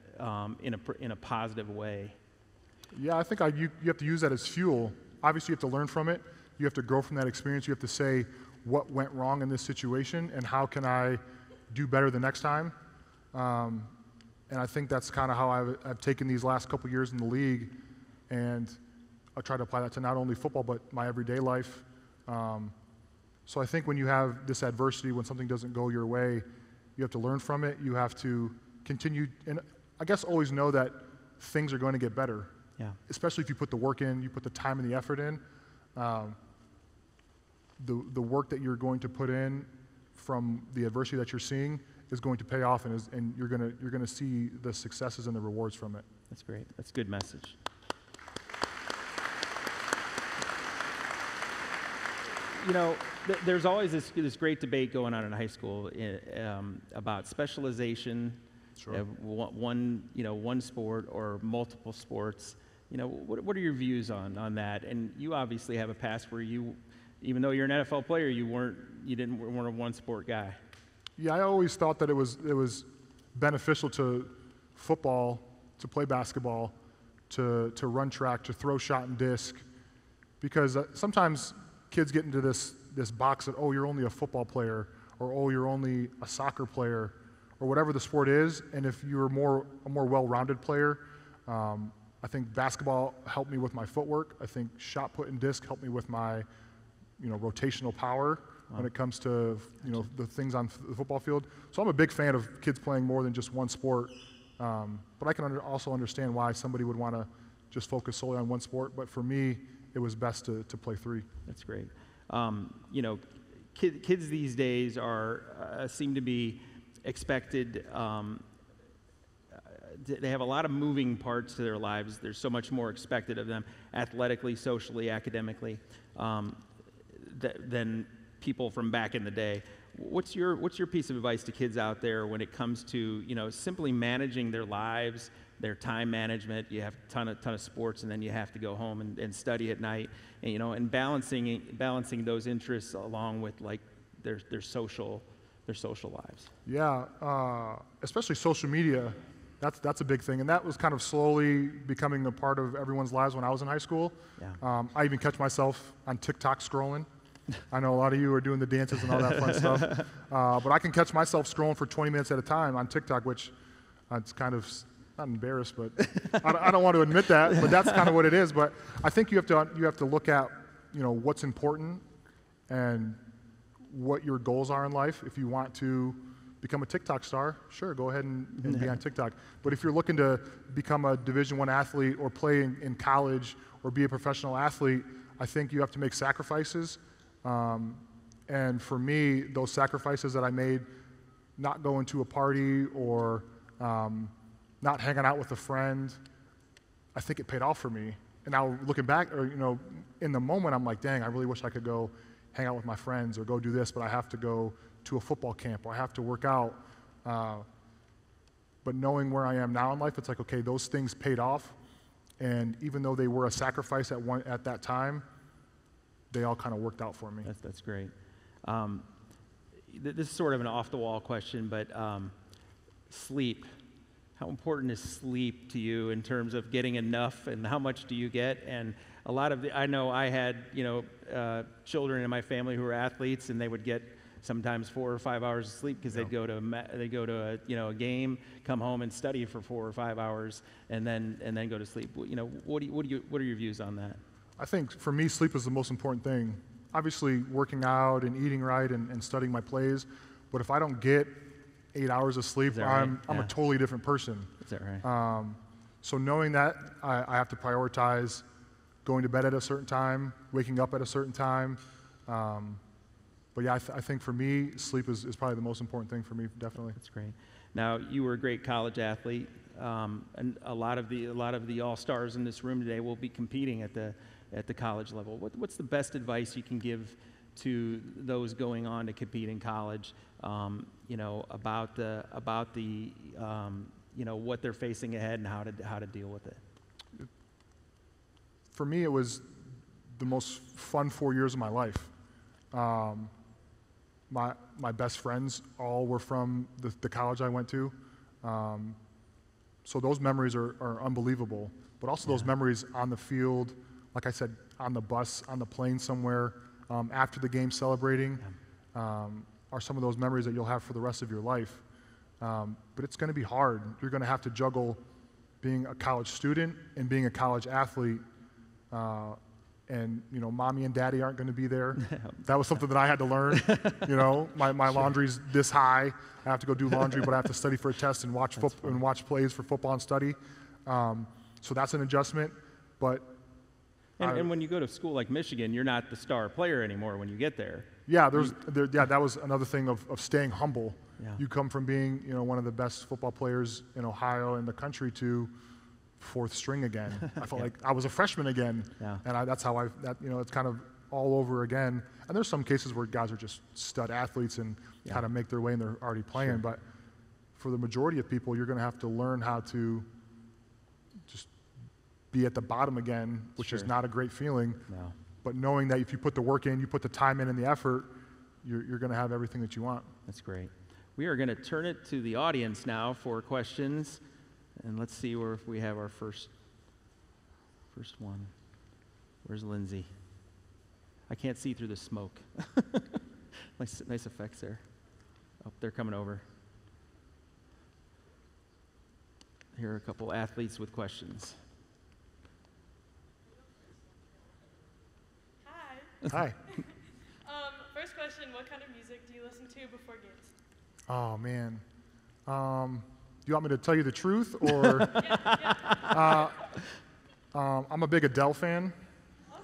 in a positive way? Yeah, I think you have to use that as fuel. Obviously, you have to learn from it. You have to grow from that experience. You have to say, what went wrong in this situation, and how can I do better the next time? And I think that's kind of how I've taken these last couple years in the league, and I try to apply that to not only football, but my everyday life. So I think when you have this adversity, when something doesn't go your way, you have to learn from it. You have to continue, and I guess always know that things are going to get better. Yeah. Especially if you put the work in, you put the time and the effort in. The work that you're going to put in from the adversity that you're seeing is going to pay off, and you're gonna see the successes and the rewards from it. That's great. That's a good message. You know, there's always this great debate going on in high school about specialization, Sure. One sport or multiple sports. You know, what are your views on that? And you obviously have a past where you, even though you're an NFL player, you weren't a one sport guy. Yeah, I always thought that it was beneficial to football, to play basketball, to run track, to throw shot and disc, because sometimes kids get into this box that, oh, you're only a football player, or oh, you're only a soccer player, or whatever the sport is. And if you're a more well-rounded player, I think basketball helped me with my footwork. I think shot put and disc helped me with my, rotational power when it comes to, the things on the football field. So I'm a big fan of kids playing more than just one sport. But I can also understand why somebody would want to just focus solely on one sport. But for me, it was best to play three. That's great. Kids these days seem to be expected. They have a lot of moving parts to their lives. There's so much more expected of them athletically, socially, academically, than people from back in the day. What's your piece of advice to kids out there when it comes to simply managing their lives, their time management? You have a ton of sports, and then you have to go home and study at night, and balancing those interests along with like their social lives. Yeah, especially social media. That's a big thing, and that was kind of slowly becoming a part of everyone's lives when I was in high school. Yeah. I even catch myself on TikTok scrolling. I know a lot of you are doing the dances and all that fun stuff, but I can catch myself scrolling for 20 minutes at a time on TikTok, which it's kind of not embarrassed, but I don't want to admit that, but that's kind of what it is. But I think you have to look at what's important and what your goals are in life. If you want to become a TikTok star, sure, go ahead and be on TikTok. But if you're looking to become a Division I athlete or play in college or be a professional athlete, I think you have to make sacrifices. And for me, those sacrifices that I made, not going to a party or not hanging out with a friend, I think it paid off for me. And now looking back, or in the moment, I'm like, dang, I really wish I could go hang out with my friends or go do this, but I have to go to a football camp or I have to work out. But knowing where I am now in life, it's like, okay, those things paid off. And even though they were a sacrifice at that time, they all kind of worked out for me. That's great. This is sort of an off-the-wall question, but sleep. How important is sleep to you in terms of getting enough, and how much do you get? And a lot of I know I had children in my family who were athletes, and they would get sometimes 4 or 5 hours of sleep because they'd go to a game, come home and study for 4 or 5 hours, and then go to sleep. What are your views on that? I think for me, sleep is the most important thing. Obviously, working out and eating right and studying my plays, but if I don't get 8 hours of sleep, I'm a totally different person. Is that right? So knowing that, I have to prioritize going to bed at a certain time, waking up at a certain time, But yeah, I think for me, sleep is probably the most important thing for me, definitely. That's great. Now, you were a great college athlete, and a lot of the all-stars in this room today will be competing at the college level. What's the best advice you can give to those going on to compete in college? About the what they're facing ahead and how to deal with it. For me, it was the most fun 4 years of my life. My best friends all were from the college I went to. So those memories are unbelievable. But also those memories on the field, like I said, on the bus, on the plane somewhere, after the game celebrating, are some of those memories that you'll have for the rest of your life. But it's going to be hard. You're going to have to juggle being a college student and being a college athlete. And mommy and daddy aren't going to be there. That was something that I had to learn. My laundry's this high. I have to go do laundry, but I have to study for a test and watch plays for football and study. So that's an adjustment. But and when you go to school like Michigan, you're not the star player anymore when you get there. Yeah, that was another thing of staying humble. Yeah. You come from being one of the best football players in Ohio and the country to fourth string again. I felt like I was a freshman again, and that's how it's kind of all over again. And there's some cases where guys are just stud athletes and kind of make their way and they're already playing. But for the majority of people, you're going to have to learn how to just be at the bottom again, which is not a great feeling. No. But knowing that if you put the work in, you put the time in and the effort, you're going to have everything that you want. That's great. We are going to turn it to the audience now for questions. And let's see if we have our first one. Where's Lindsay? I can't see through the smoke. Nice effects there. Oh, they're coming over. Here are a couple athletes with questions. Hi. First question, what kind of music do you listen to before games? Oh, man. Do you want me to tell you the truth, or? I'm a big Adele fan.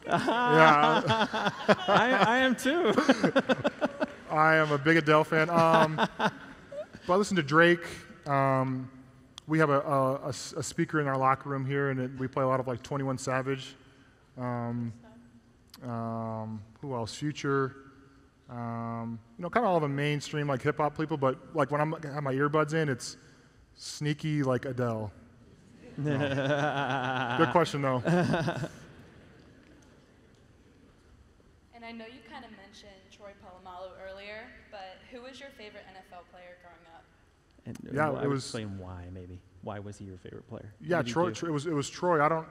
Okay. Yeah. I am too. I am a big Adele fan. But I listen to Drake. We have a speaker in our locker room here, and we play a lot of 21 Savage. Who else? Future. Kind of all the mainstream hip hop people, but when I have my earbuds in, it's sneaky like Adele. No. Good question though. And I know you kind of mentioned Troy Polamalu earlier, but who was your favorite NFL player growing up? And it was. Explain why maybe. Why was he your favorite player? Yeah, Troy. It was Troy. I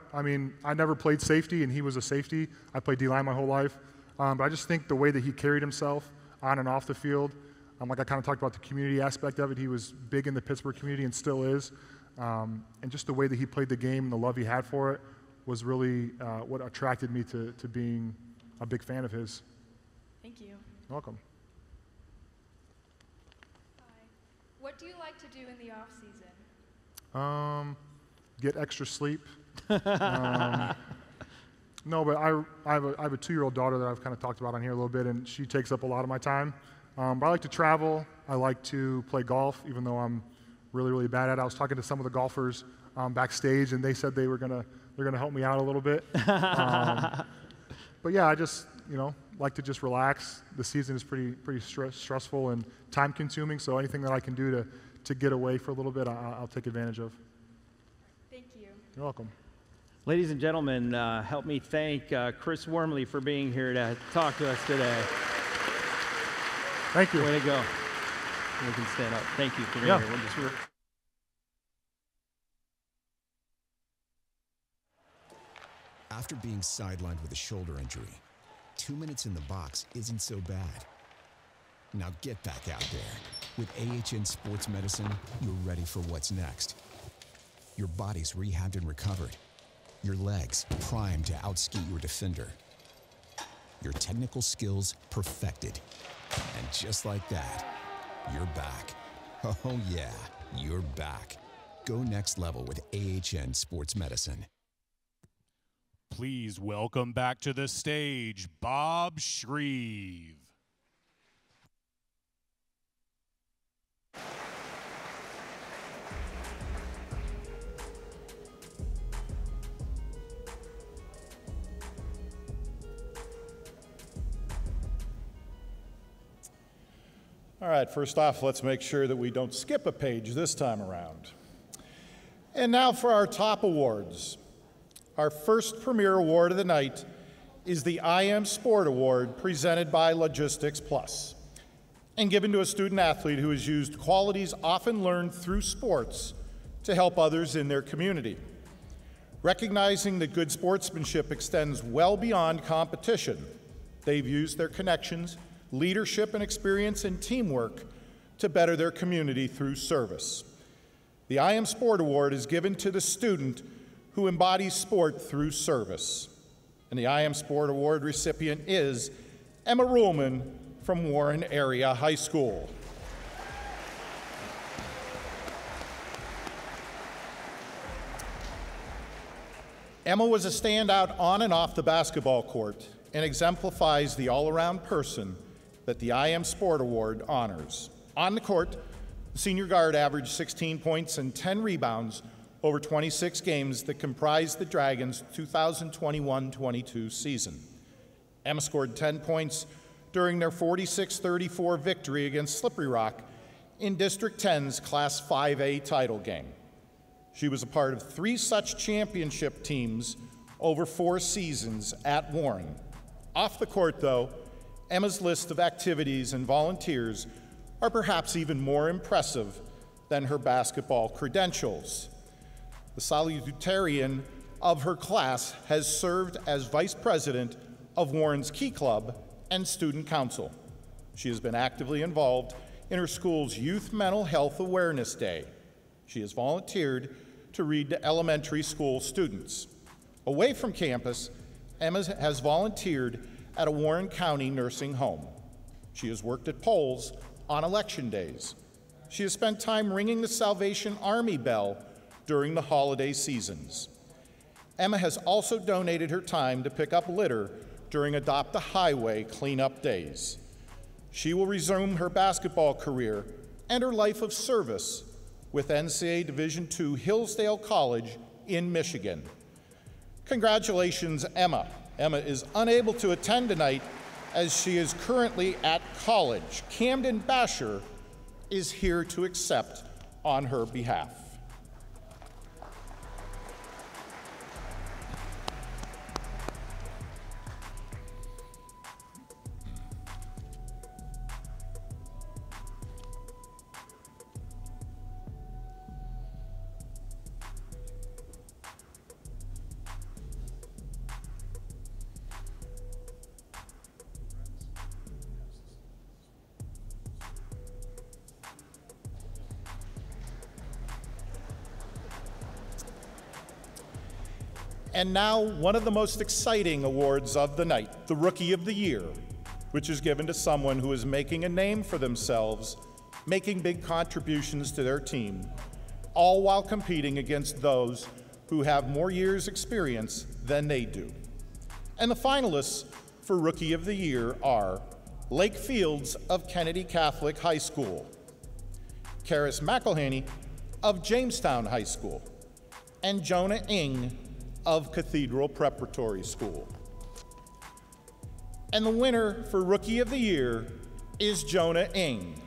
never played safety, and he was a safety. I played D-line my whole life. But I just think the way that he carried himself on and off the field, like I kind of talked about the community aspect of it, he was big in the Pittsburgh community and still is. And just the way that he played the game and the love he had for it was really what attracted me to being a big fan of his. Thank you. You're welcome. Hi. What do you like to do in the off season? Get extra sleep. No, but I have a 2-year-old daughter that I've kind of talked about on here a little bit, and she takes up a lot of my time. But I like to travel. I like to play golf, even though I'm really, really bad at it. I was talking to some of the golfers backstage, and they said they're gonna help me out a little bit. But yeah, I just like to just relax. The season is pretty stressful and time consuming. So anything that I can do to get away for a little bit, I'll take advantage of. Thank you. You're welcome. Ladies and gentlemen, help me thank Chris Wormley for being here to talk to us today. Thank you. Way to go. We can stand up. Thank you for being here. After being sidelined with a shoulder injury, 2 minutes in the box isn't so bad. Now get back out there. With AHN Sports Medicine, you're ready for what's next. Your body's rehabbed and recovered. Your legs primed to outski your defender. Your technical skills perfected. And just like that, you're back. Oh yeah, you're back. Go next level with AHN Sports Medicine. Please welcome back to the stage, Bob Shreve. All right, first off, let's make sure that we don't skip a page this time around. And now for our top awards. Our first premier award of the night is the I Am Sport Award presented by Logistics Plus and given to a student athlete who has used qualities often learned through sports to help others in their community. Recognizing that good sportsmanship extends well beyond competition, they've used their connections, leadership and experience in teamwork to better their community through service. The I Am Sport Award is given to the student who embodies sport through service. And the I Am Sport Award recipient is Emma Ruhlman from Warren Area High School. Emma was a standout on and off the basketball court and exemplifies the all-around person that the I Am Sport Award honors. On the court, the senior guard averaged 16 points and 10 rebounds over 26 games that comprised the Dragons' 2021-22 season. Emma scored 10 points during their 46-34 victory against Slippery Rock in District 10's Class 5A title game. She was a part of 3 such championship teams over 4 seasons at Warren. Off the court, though, Emma's list of activities and volunteers are perhaps even more impressive than her basketball credentials. The salutatorian of her class has served as vice president of Warren's Key Club and student council. She has been actively involved in her school's Youth Mental Health Awareness Day. She has volunteered to read to elementary school students. Away from campus, Emma has volunteered at a Warren County nursing home. She has worked at polls on election days. She has spent time ringing the Salvation Army bell during the holiday seasons. Emma has also donated her time to pick up litter during Adopt a Highway cleanup days. She will resume her basketball career and her life of service with NCAA Division II Hillsdale College in Michigan. Congratulations, Emma. Emma is unable to attend tonight as she is currently at college. Camden Basher is here to accept on her behalf. And now, one of the most exciting awards of the night, the Rookie of the Year, which is given to someone who is making a name for themselves, making big contributions to their team, all while competing against those who have more years' experience than they do. And the finalists for Rookie of the Year are Lake Fields of Kennedy Catholic High School, Karis McElhaney of Jamestown High School, and Jonah Ng of Cathedral Preparatory School. And the winner for Rookie of the Year is Jonah Ng.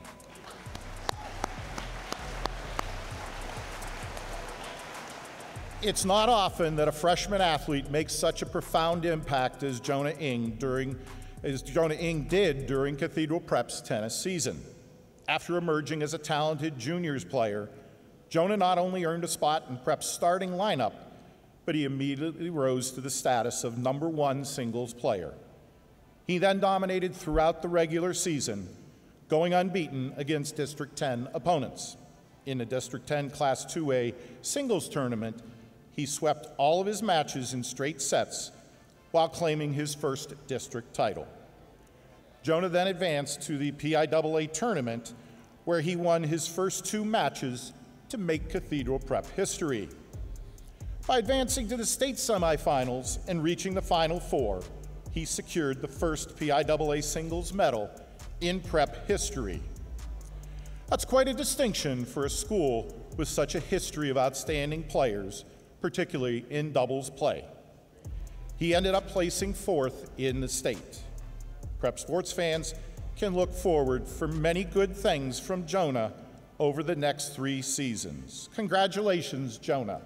It's not often that a freshman athlete makes such a profound impact as Jonah Ng did during Cathedral Prep's tennis season. After emerging as a talented juniors player, Jonah not only earned a spot in Prep's starting lineup, but he immediately rose to the status of #1 singles player. He then dominated throughout the regular season, going unbeaten against District 10 opponents. In the District 10 Class 2A singles tournament, he swept all of his matches in straight sets while claiming his first district title. Jonah then advanced to the PIAA tournament, where he won his first 2 matches to make Cathedral Prep history. By advancing to the state semifinals and reaching the Final Four, he secured the first PIAA singles medal in prep history. That's quite a distinction for a school with such a history of outstanding players, particularly in doubles play. He ended up placing 4th in the state. Prep sports fans can look forward for many good things from Jonah over the next 3 seasons. Congratulations, Jonah.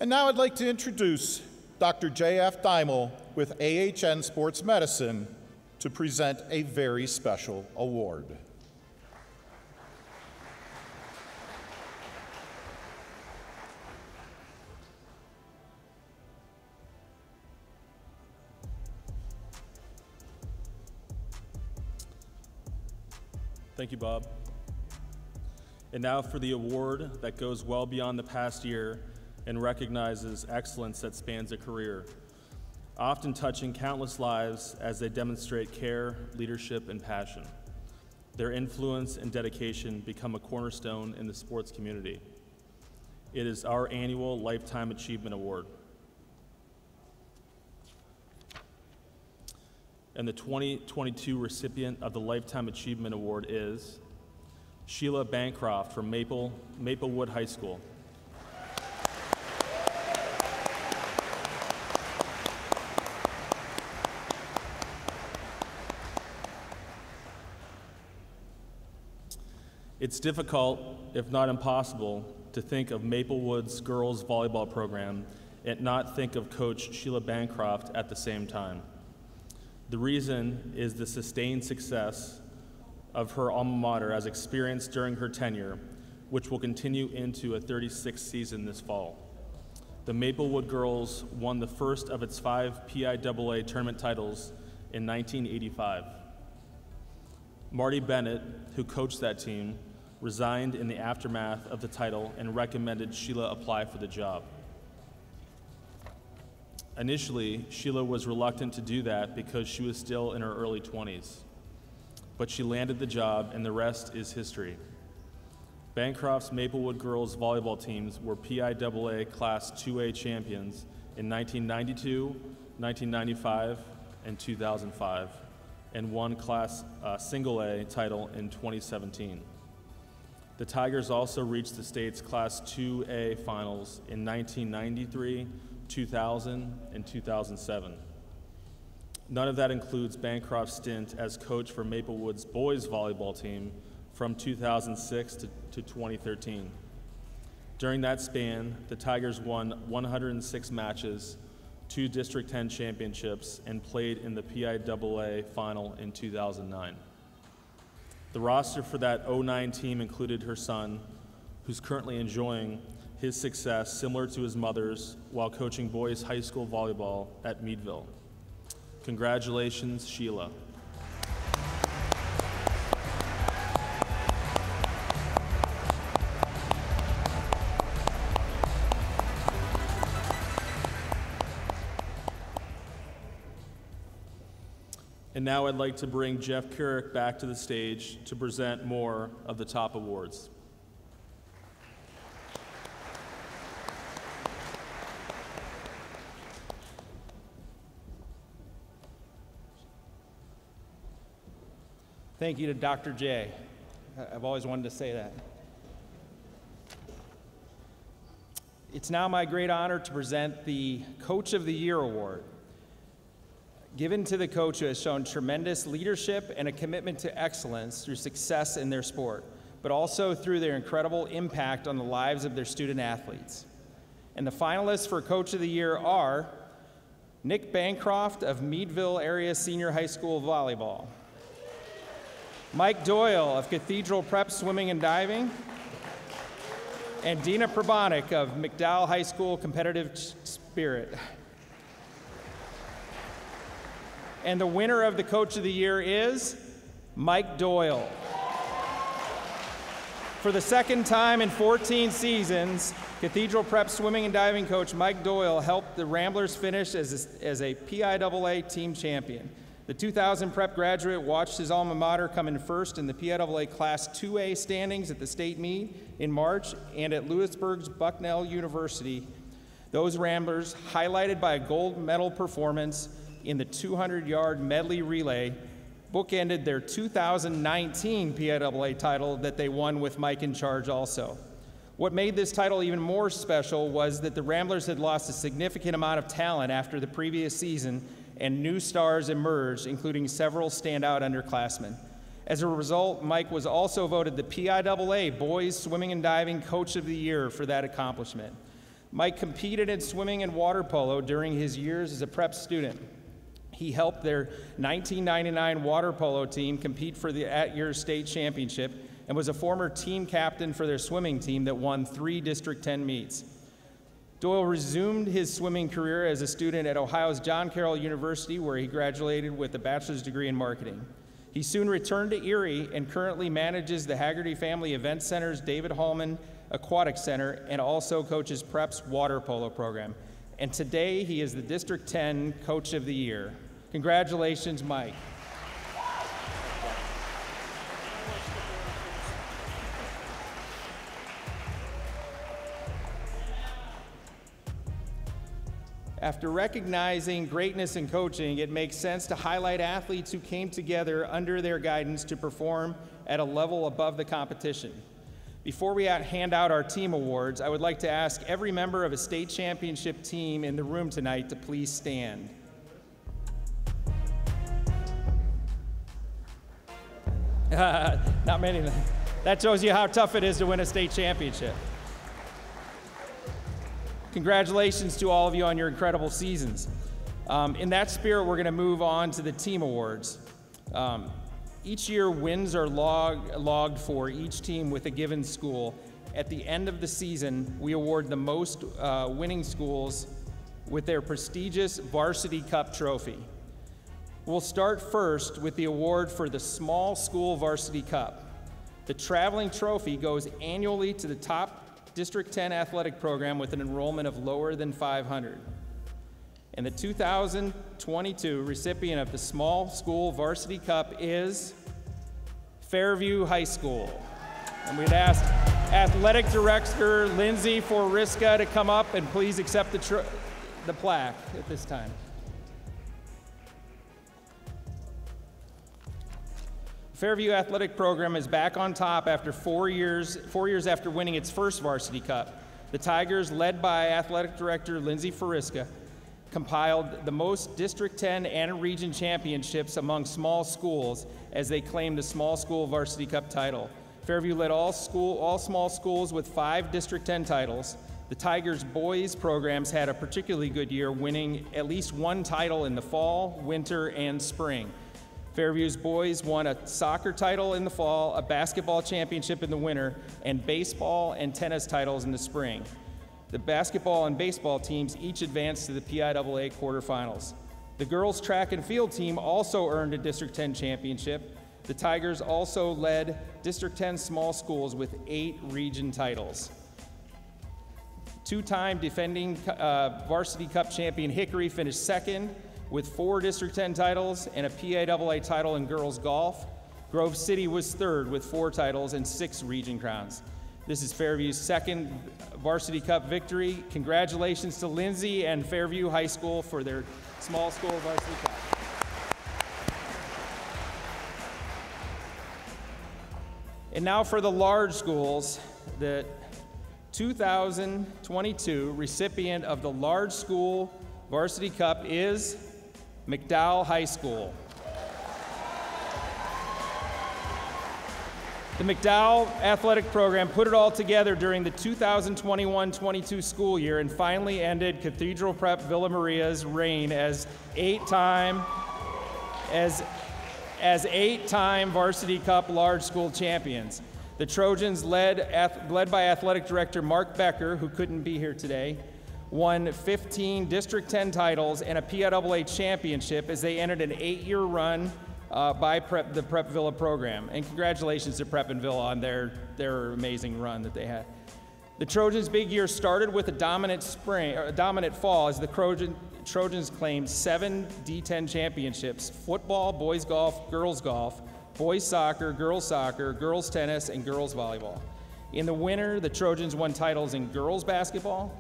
And now I'd like to introduce Dr. J.F. Daimel with AHN Sports Medicine to present a very special award. Thank you, Bob. And now for the award that goes well beyond the past year and recognizes excellence that spans a career, often touching countless lives as they demonstrate care, leadership, and passion. Their influence and dedication become a cornerstone in the sports community. It is our annual Lifetime Achievement Award. And the 2022 recipient of the Lifetime Achievement Award is Sheila Bancroft from Maplewood High School. It's difficult, if not impossible, to think of Maplewood's girls volleyball program and not think of Coach Sheila Bancroft at the same time. The reason is the sustained success of her alma mater as experienced during her tenure, which will continue into a 36th season this fall. The Maplewood girls won the first of its 5 PIAA tournament titles in 1985. Marty Bennett, who coached that team, resigned in the aftermath of the title and recommended Sheila apply for the job. Initially, Sheila was reluctant to do that because she was still in her early 20s. But she landed the job, and the rest is history. Bancroft's Maplewood girls volleyball teams were PIAA Class 2A champions in 1992, 1995, and 2005, and won Class Single A title in 2017. The Tigers also reached the state's Class 2A finals in 1993, 2000, and 2007. None of that includes Bancroft's stint as coach for Maplewood's boys volleyball team from 2006 to 2013. During that span, the Tigers won 106 matches, 2 District 10 championships, and played in the PIAA final in 2009. The roster for that 09 team included her son, who's currently enjoying his success similar to his mother's while coaching boys high school volleyball at Meadville. Congratulations, Sheila. And now I'd like to bring Jeff Carrick back to the stage to present more of the top awards. Thank you to Dr. J. I've always wanted to say that. It's now my great honor to present the Coach of the Year Award, given to the coach who has shown tremendous leadership and a commitment to excellence through success in their sport, but also through their incredible impact on the lives of their student athletes. And the finalists for Coach of the Year are Nick Bancroft of Meadville Area Senior High School Volleyball, Mike Doyle of Cathedral Prep Swimming and Diving, and Dina Probonik of McDowell High School Competitive Spirit. And the winner of the Coach of the Year is Mike Doyle. For the second time in 14 seasons, Cathedral Prep Swimming and Diving coach Mike Doyle helped the Ramblers finish as a PIAA team champion. The 2000 prep graduate watched his alma mater come in first in the PIAA Class 2A standings at the state meet in March and at Lewisburg's Bucknell University. Those Ramblers, highlighted by a gold medal performance in the 200-yard medley relay, bookended their 2019 PIAA title that they won with Mike in charge also. What made this title even more special was that the Ramblers had lost a significant amount of talent after the previous season, and new stars emerged, including several standout underclassmen. As a result, Mike was also voted the PIAA Boys Swimming and Diving Coach of the Year for that accomplishment. Mike competed in swimming and water polo during his years as a prep student. He helped their 1999 water polo team compete for the at-year state championship and was a former team captain for their swimming team that won 3 District 10 meets. Doyle resumed his swimming career as a student at Ohio's John Carroll University, where he graduated with a bachelor's degree in marketing. He soon returned to Erie and currently manages the Haggerty Family Event Center's David Hallman Aquatic Center and also coaches Prep's water polo program. And today he is the District 10 Coach of the Year. Congratulations, Mike. After recognizing greatness in coaching, it makes sense to highlight athletes who came together under their guidance to perform at a level above the competition. Before we hand out our team awards, I would like to ask every member of a state championship team in the room tonight to please stand. Not many. That shows you how tough it is to win a state championship. Congratulations to all of you on your incredible seasons. In that spirit, we're going to move on to the team awards. Each year, wins are logged for each team with a given school. At the end of the season, we award the most winning schools with their prestigious Varsity Cup trophy. We'll start first with the award for the Small School Varsity Cup. The traveling trophy goes annually to the top District 10 athletic program with an enrollment of lower than 500. And the 2022 recipient of the Small School Varsity Cup is Fairview High School. And we'd ask Athletic Director Lindsay Foriska to come up and please accept the plaque at this time. Fairview Athletic Program is back on top after 4 years after winning its first Varsity Cup. The Tigers, led by Athletic Director Lindsay Foriska, compiled the most District 10 and region championships among small schools as they claimed the Small School Varsity Cup title. Fairview led all small schools with 5 District 10 titles. The Tigers' boys programs had a particularly good year, winning at least 1 title in the fall, winter, and spring. Fairview's boys won a soccer title in the fall, a basketball championship in the winter, and baseball and tennis titles in the spring. The basketball and baseball teams each advanced to the PIAA quarterfinals. The girls' track and field team also earned a District 10 championship. The Tigers also led District 10 small schools with 8 region titles. 2-time defending Varsity Cup champion Hickory finished second with 4 District 10 titles and a PIAA title in girls golf. Grove City was third with 4 titles and 6 region crowns. This is Fairview's second Varsity Cup victory. Congratulations to Lindsay and Fairview High School for their Small School Varsity Cup. And now for the large schools, the 2022 recipient of the Large School Varsity Cup is McDowell High School. The McDowell athletic program put it all together during the 2021-22 school year and finally ended Cathedral Prep Villa Maria's reign as 8-time Varsity Cup Large School champions. The Trojans, led by athletic director Mark Becker, who couldn't be here today, won 15 District 10 titles and a PIAA championship as they entered an 8-year run by the Prep Villa program. And congratulations to Prep and Villa on their amazing run that they had. The Trojans' big year started with a dominant fall as the Trojans claimed 7 D10 championships: football, boys golf, girls soccer, girls tennis, and girls volleyball. In the winter, the Trojans won titles in girls basketball,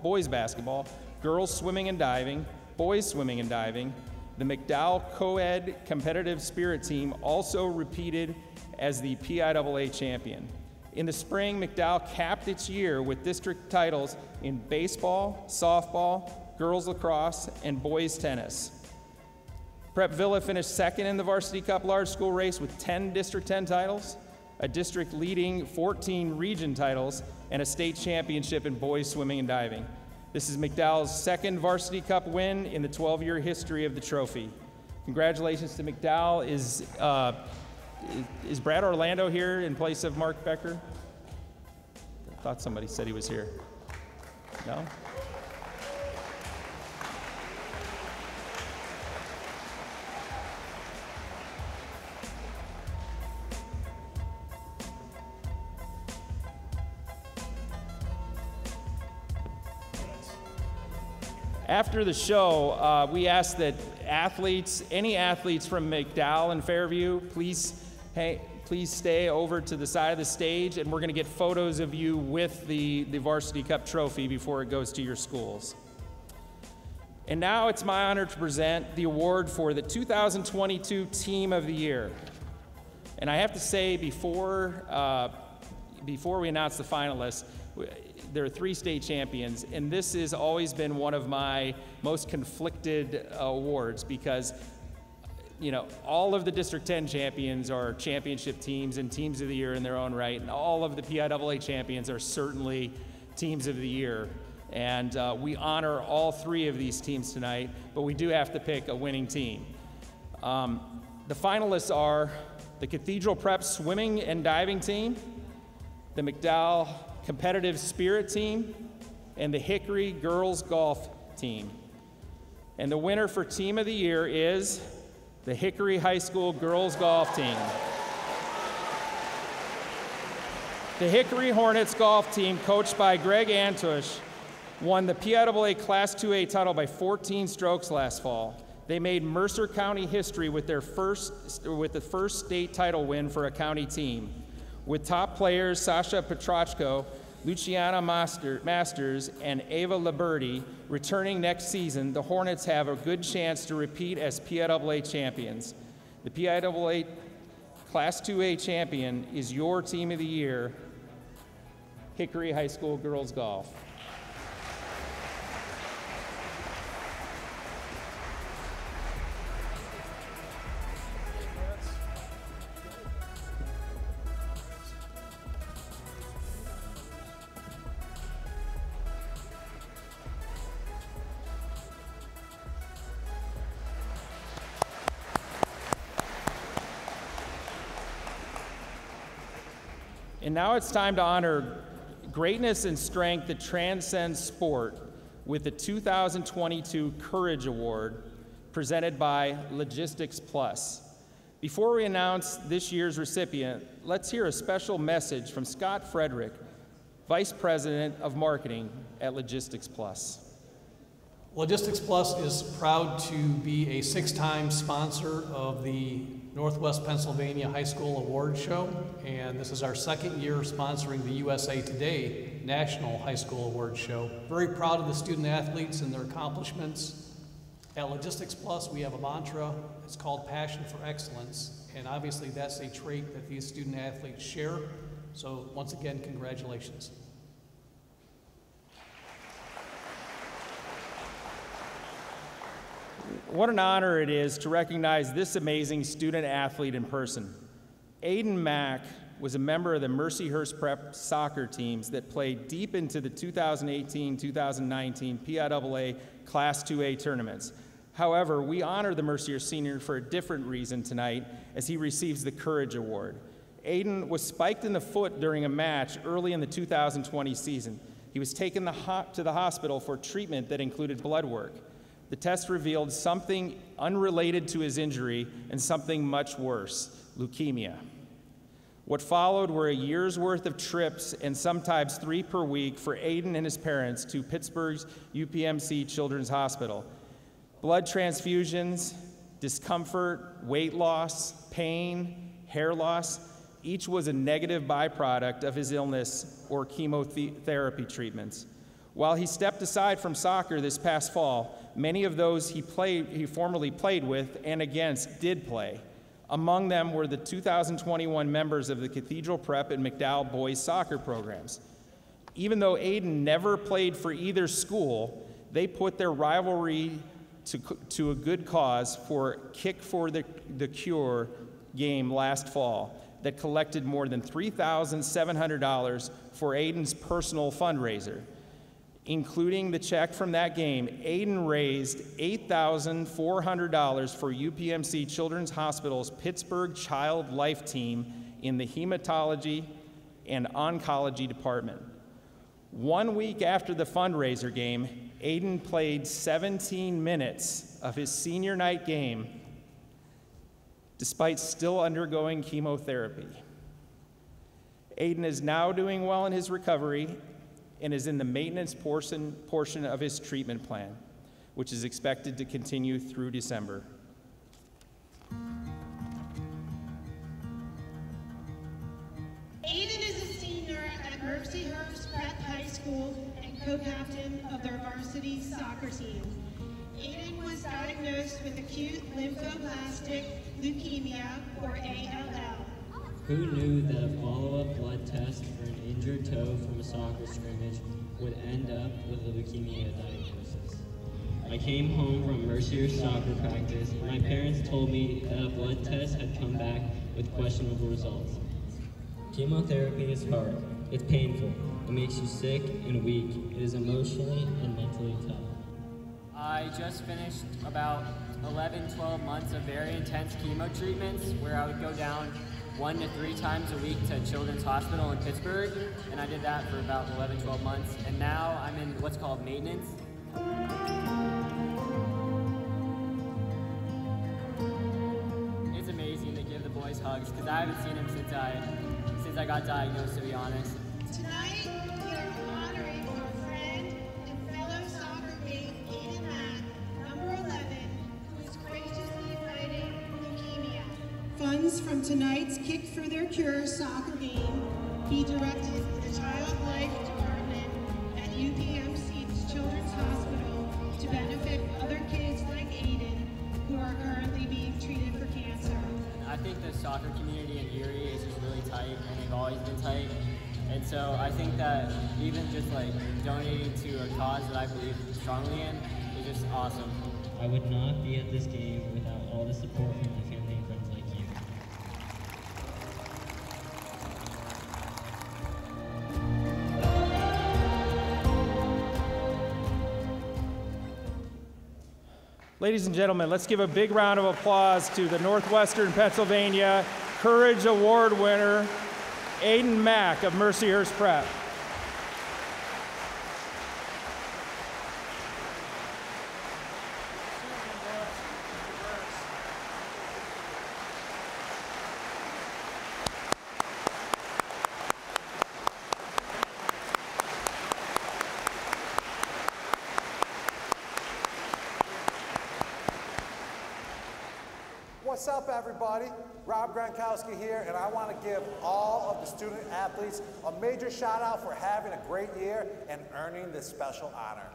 girls swimming and diving, boys swimming and diving. The McDowell Co-ed competitive spirit team also repeated as the PIAA champion. In the spring, McDowell capped its year with district titles in baseball, softball, girls lacrosse, and boys tennis. Prep Villa finished second in the Varsity Cup Large School race with 10 District 10 titles, a district-leading 14 region titles, and a state championship in boys swimming and diving. This is McDowell's second Varsity Cup win in the 12-year history of the trophy. Congratulations to McDowell. Is Brad Orlando here in place of Mark Becker? I thought somebody said he was here. No? After the show, we asked that any athletes from McDowell and Fairview, please stay over to the side of the stage, and we're going to get photos of you with the Varsity Cup trophy before it goes to your schools. And now it's my honor to present the award for the 2022 Team of the Year. And I have to say, before we announce the finalists, there are 3 state champions, and this has always been one of my most conflicted awards because, you know, all of the District 10 champions are championship teams and teams of the year in their own right, and all of the PIAA champions are certainly teams of the year. And we honor all 3 of these teams tonight, but we do have to pick a winning team. The finalists are the Cathedral Prep Swimming and Diving Team, the McDowell Competitive Spirit Team, and the Hickory Girls Golf Team. And the winner for Team of the Year is the Hickory High School Girls Golf Team. The Hickory Hornets Golf Team, coached by Greg Antush, won the PIAA Class 2A title by 14 strokes last fall. They made Mercer County history with the first state title win for a county team. With top players Sasha Petrachko, Luciana Masters, and Ava Liberti returning next season, the Hornets have a good chance to repeat as PIAA champions. The PIAA Class 2A champion is your Team of the Year, Hickory High School Girls Golf. And now it's time to honor greatness and strength that transcends sport with the 2022 Courage Award presented by Logistics Plus. Before we announce this year's recipient, let's hear a special message from Scott Frederick, Vice President of Marketing at Logistics Plus. Logistics Plus is proud to be a 6-time sponsor of the Northwest Pennsylvania High School Award Show, and this is our 2nd year sponsoring the USA Today National High School Award Show. Very proud of the student athletes and their accomplishments. At Logistics Plus, we have a mantra. It's called Passion for Excellence, and obviously that's a trait that these student athletes share. So once again, congratulations. What an honor it is to recognize this amazing student athlete in person. Aiden Mack was a member of the Mercyhurst Prep soccer teams that played deep into the 2018-2019 PIAA Class 2A tournaments. However, we honor the Mercyhurst senior for a different reason tonight as he receives the Courage Award. Aiden was spiked in the foot during a match early in the 2020 season. He was taken to the hospital for treatment that included blood work. The test revealed something unrelated to his injury and something much worse, leukemia. What followed were a year's worth of trips, and sometimes 3 per week, for Aiden and his parents to Pittsburgh's UPMC Children's Hospital. Blood transfusions, discomfort, weight loss, pain, hair loss, each was a negative byproduct of his illness or chemotherapy treatments. While he stepped aside from soccer this past fall, many of those he formerly played with and against did play. Among them were the 2021 members of the Cathedral Prep and McDowell boys soccer programs. Even though Aiden never played for either school, they put their rivalry to a good cause for Kick for the Cure game last fall that collected more than $3,700 for Aiden's personal fundraiser. Including the check from that game, Aiden raised $8,400 for UPMC Children's Hospital's Pittsburgh Child Life Team in the hematology and oncology department. 1 week after the fundraiser game, Aiden played 17 minutes of his senior night game despite still undergoing chemotherapy. Aiden is now doing well in his recovery and is in the maintenance portion of his treatment plan, which is expected to continue through December. Aiden is a senior at Mercyhurst Prep High School and co-captain of their varsity soccer team. Aiden was diagnosed with acute lymphoblastic leukemia, or ALL. Who knew that a follow-up blood test for an injured toe from a soccer scrimmage would end up with a leukemia diagnosis? I came home from Mercyhurst soccer practice, and my parents told me that a blood test had come back with questionable results. Chemotherapy is hard. It's painful. It makes you sick and weak. It is emotionally and mentally tough. I just finished about 11-12 months of very intense chemo treatments where I would go down 1 to 3 times a week to Children's Hospital in Pittsburgh, and I did that for about 11-12 months, and now I'm in what's called maintenance. It's amazing to give the boys hugs because I haven't seen them since I got diagnosed, to be honest. Tonight, we are honoring our friend and fellow soccer mate, Aiden Mack, number 11, who is courageously fighting leukemia. Funds from tonight's Kick for Their Cure soccer game be directed to the Child Life Department at UPMC's Children's Hospital to benefit other kids like Aiden who are currently being treated for cancer. I think the soccer community in Erie is just really tight, and they've always been tight. And so I think that even just like donating to a cause that I believe strongly in is just awesome. I would not be at this game without all the support from my family and friends like you. Ladies and gentlemen, let's give a big round of applause to the Northwestern Pennsylvania Courage Award winner, Aiden Mack of Mercyhurst Prep. What's up, everybody? Rob Gronkowski here, and I want to give all of the student athletes a major shout out for having a great year and earning this special honor.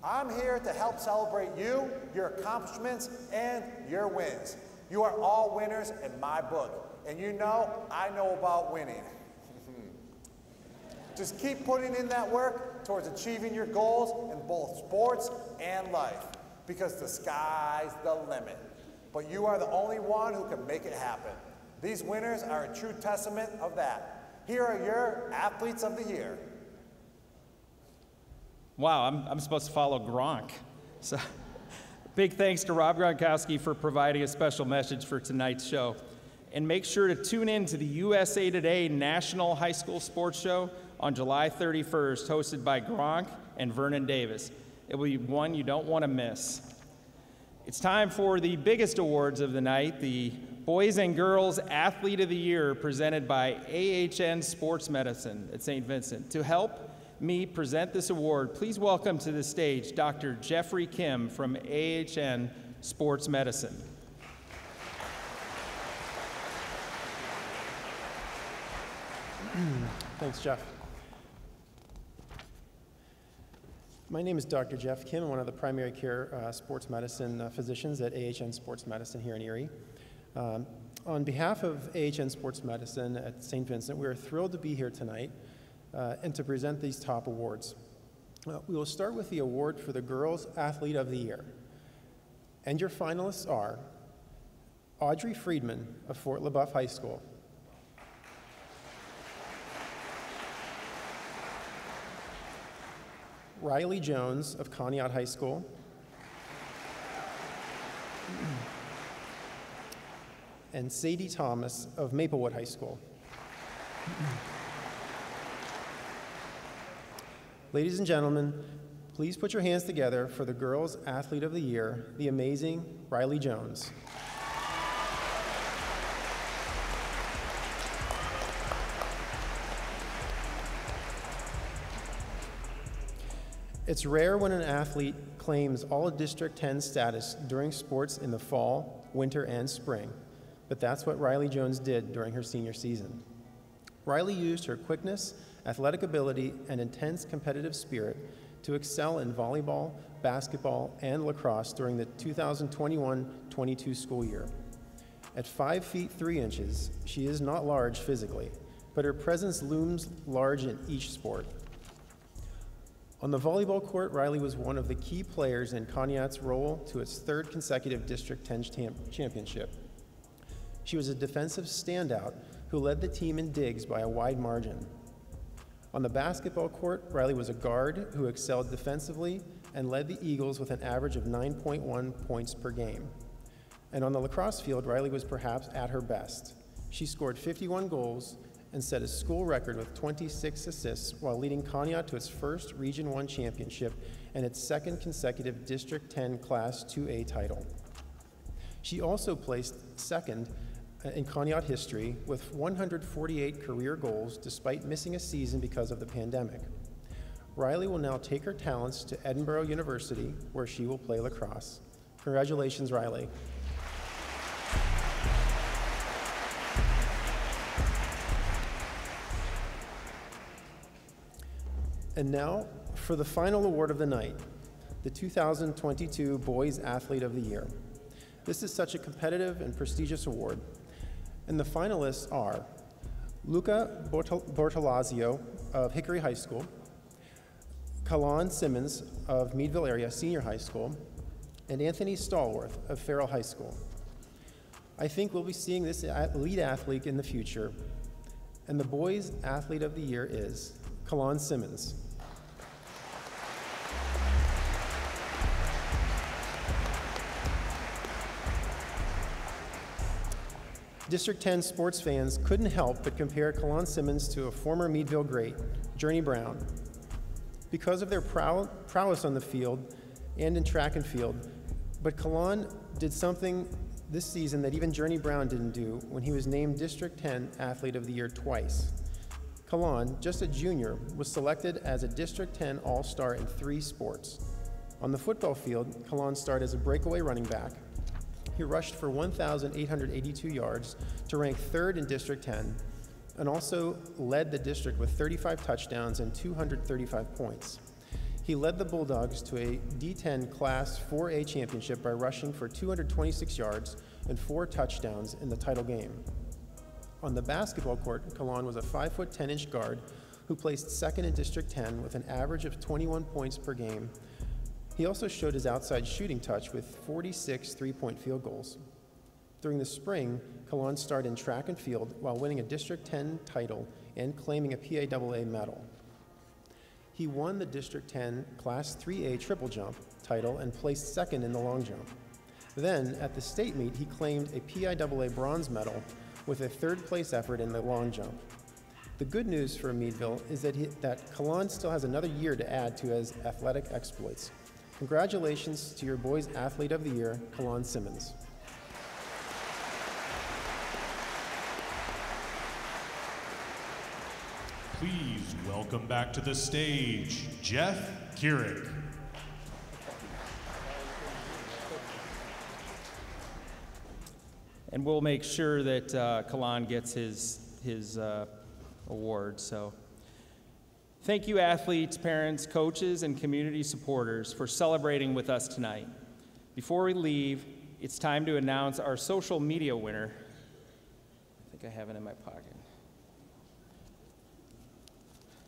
I'm here to help celebrate you, your accomplishments, and your wins. You are all winners in my book, and you know I know about winning. Just keep putting in that work towards achieving your goals in both sports and life, because the sky's the limit. But you are the only one who can make it happen. These winners are a true testament of that. Here are your Athletes of the Year. Wow, I'm supposed to follow Gronk. So, big thanks to Rob Gronkowski for providing a special message for tonight's show. And make sure to tune in to the USA Today National High School Sports Show on July 31st, hosted by Gronk and Vernon Davis. It will be one you don't want to miss. It's time for the biggest awards of the night, the Boys and Girls Athlete of the Year, presented by AHN Sports Medicine at St. Vincent. To help me present this award, please welcome to the stage Dr. Jeffrey Kim from AHN Sports Medicine. Thanks, Jeff. My name is Dr. Jeff Kim. I'm one of the primary care sports medicine physicians at AHN Sports Medicine here in Erie. On behalf of AHN Sports Medicine at St. Vincent, we are thrilled to be here tonight and to present these top awards. We will start with the award for the Girls Athlete of the Year. And your finalists are Audrey Friedman of Fort LaBeouf High School, Riley Jones of Conneaut High School, and Sadie Thomas of Maplewood High School. Ladies and gentlemen, please put your hands together for the Girls Athlete of the Year, the amazing Riley Jones. It's rare when an athlete claims all District 10 status during sports in the fall, winter, and spring, but that's what Riley Jones did during her senior season. Riley used her quickness, athletic ability, and intense competitive spirit to excel in volleyball, basketball, and lacrosse during the 2021-22 school year. At 5 feet 3 inches, she is not large physically, but her presence looms large in each sport. On the volleyball court, Riley was one of the key players in Conneaut's roll to its 3rd consecutive District 10 championship. She was a defensive standout who led the team in digs by a wide margin. On the basketball court, Riley was a guard who excelled defensively and led the Eagles with an average of 9.1 points per game. And on the lacrosse field, Riley was perhaps at her best. She scored 51 goals and set a school record with 26 assists while leading Conneaut to its first Region 1 championship and its 2nd consecutive District 10 Class 2A title. She also placed 2nd in Conneaut history with 148 career goals despite missing a season because of the pandemic. Riley will now take her talents to Edinburgh University, where she will play lacrosse. Congratulations, Riley. And now for the final award of the night, the 2022 Boys Athlete of the Year. This is such a competitive and prestigious award. And the finalists are Luca Bortolazio of Hickory High School, Kalan Simmons of Meadville Area Senior High School, and Anthony Stallworth of Farrell High School. I think we'll be seeing this elite athlete in the future. And the Boys Athlete of the Year is Kalan Simmons. District 10 sports fans couldn't help but compare Kalan Simmons to a former Meadville great, Journey Brown. Because of their prowess on the field and in track and field, but Kalan did something this season that even Journey Brown didn't do when he was named District 10 Athlete of the Year twice. Kalan, just a junior, was selected as a District 10 All-Star in 3 sports. On the football field, Kalan started as a breakaway running back. He rushed for 1,882 yards to rank 3rd in District 10 and also led the district with 35 touchdowns and 235 points. He led the Bulldogs to a D10 Class 4A championship by rushing for 226 yards and 4 touchdowns in the title game. On the basketball court, Kalan was a 5' 10" guard who placed 2nd in District 10 with an average of 21 points per game. He also showed his outside shooting touch with 46 3-point field goals. During the spring, Kalan starred in track and field while winning a District 10 title and claiming a PAAA medal. He won the District 10 Class 3A triple jump title and placed 2nd in the long jump. Then, at the state meet, he claimed a PIAA bronze medal with a 3rd place effort in the long jump. The good news for Meadville is that Kalan still has another year to add to his athletic exploits. Congratulations to your Boys Athlete of the Year, Kalan Simmons. Please welcome back to the stage, Jeff Keurig. And we'll make sure that Kalan gets his award. So, thank you, athletes, parents, coaches, and community supporters for celebrating with us tonight. Before we leave, it's time to announce our social media winner. I think I have it in my pocket.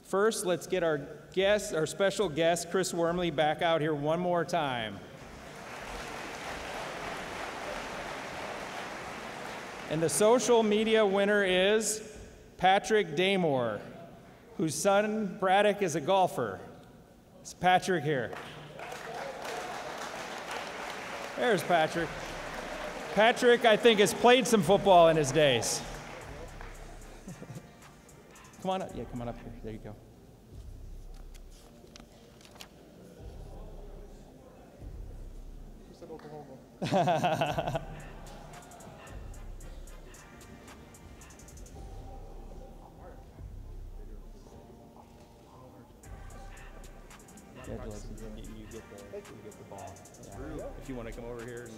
First, let's get our special guest, Chris Wormley, back out here one more time. And the social media winner is Patrick Daymore, whose son Braddock is a golfer. It's Patrick here. There's Patrick. Patrick, I think, has played some football in his days. Come on up. Yeah, come on up here. There you go. Congratulations. You get the ball. Yeah. If you want to come over here.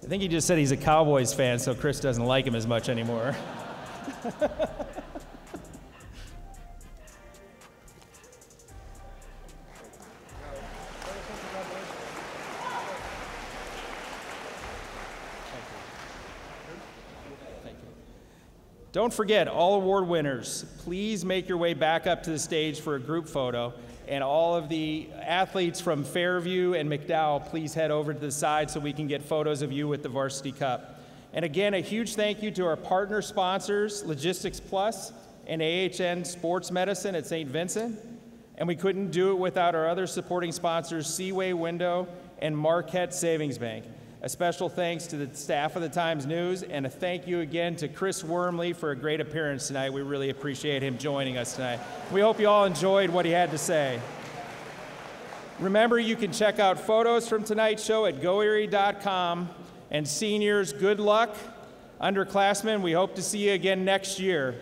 I think he just said he's a Cowboys fan, so Chris doesn't like him as much anymore. Don't forget, all award winners, please make your way back up to the stage for a group photo. And all of the athletes from Fairview and McDowell, please head over to the side so we can get photos of you with the Varsity Cup. And again, a huge thank you to our partner sponsors, Logistics Plus and AHN Sports Medicine at St. Vincent. And we couldn't do it without our other supporting sponsors, Seaway Window and Marquette Savings Bank. A special thanks to the staff of the Times News, and a thank you again to Chris Wormley for a great appearance tonight. We really appreciate him joining us tonight. We hope you all enjoyed what he had to say. Remember, you can check out photos from tonight's show at goerie.com. And seniors, good luck. Underclassmen, we hope to see you again next year.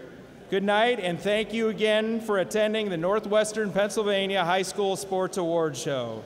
Good night, and thank you again for attending the Northwestern Pennsylvania High School Sports Awards Show.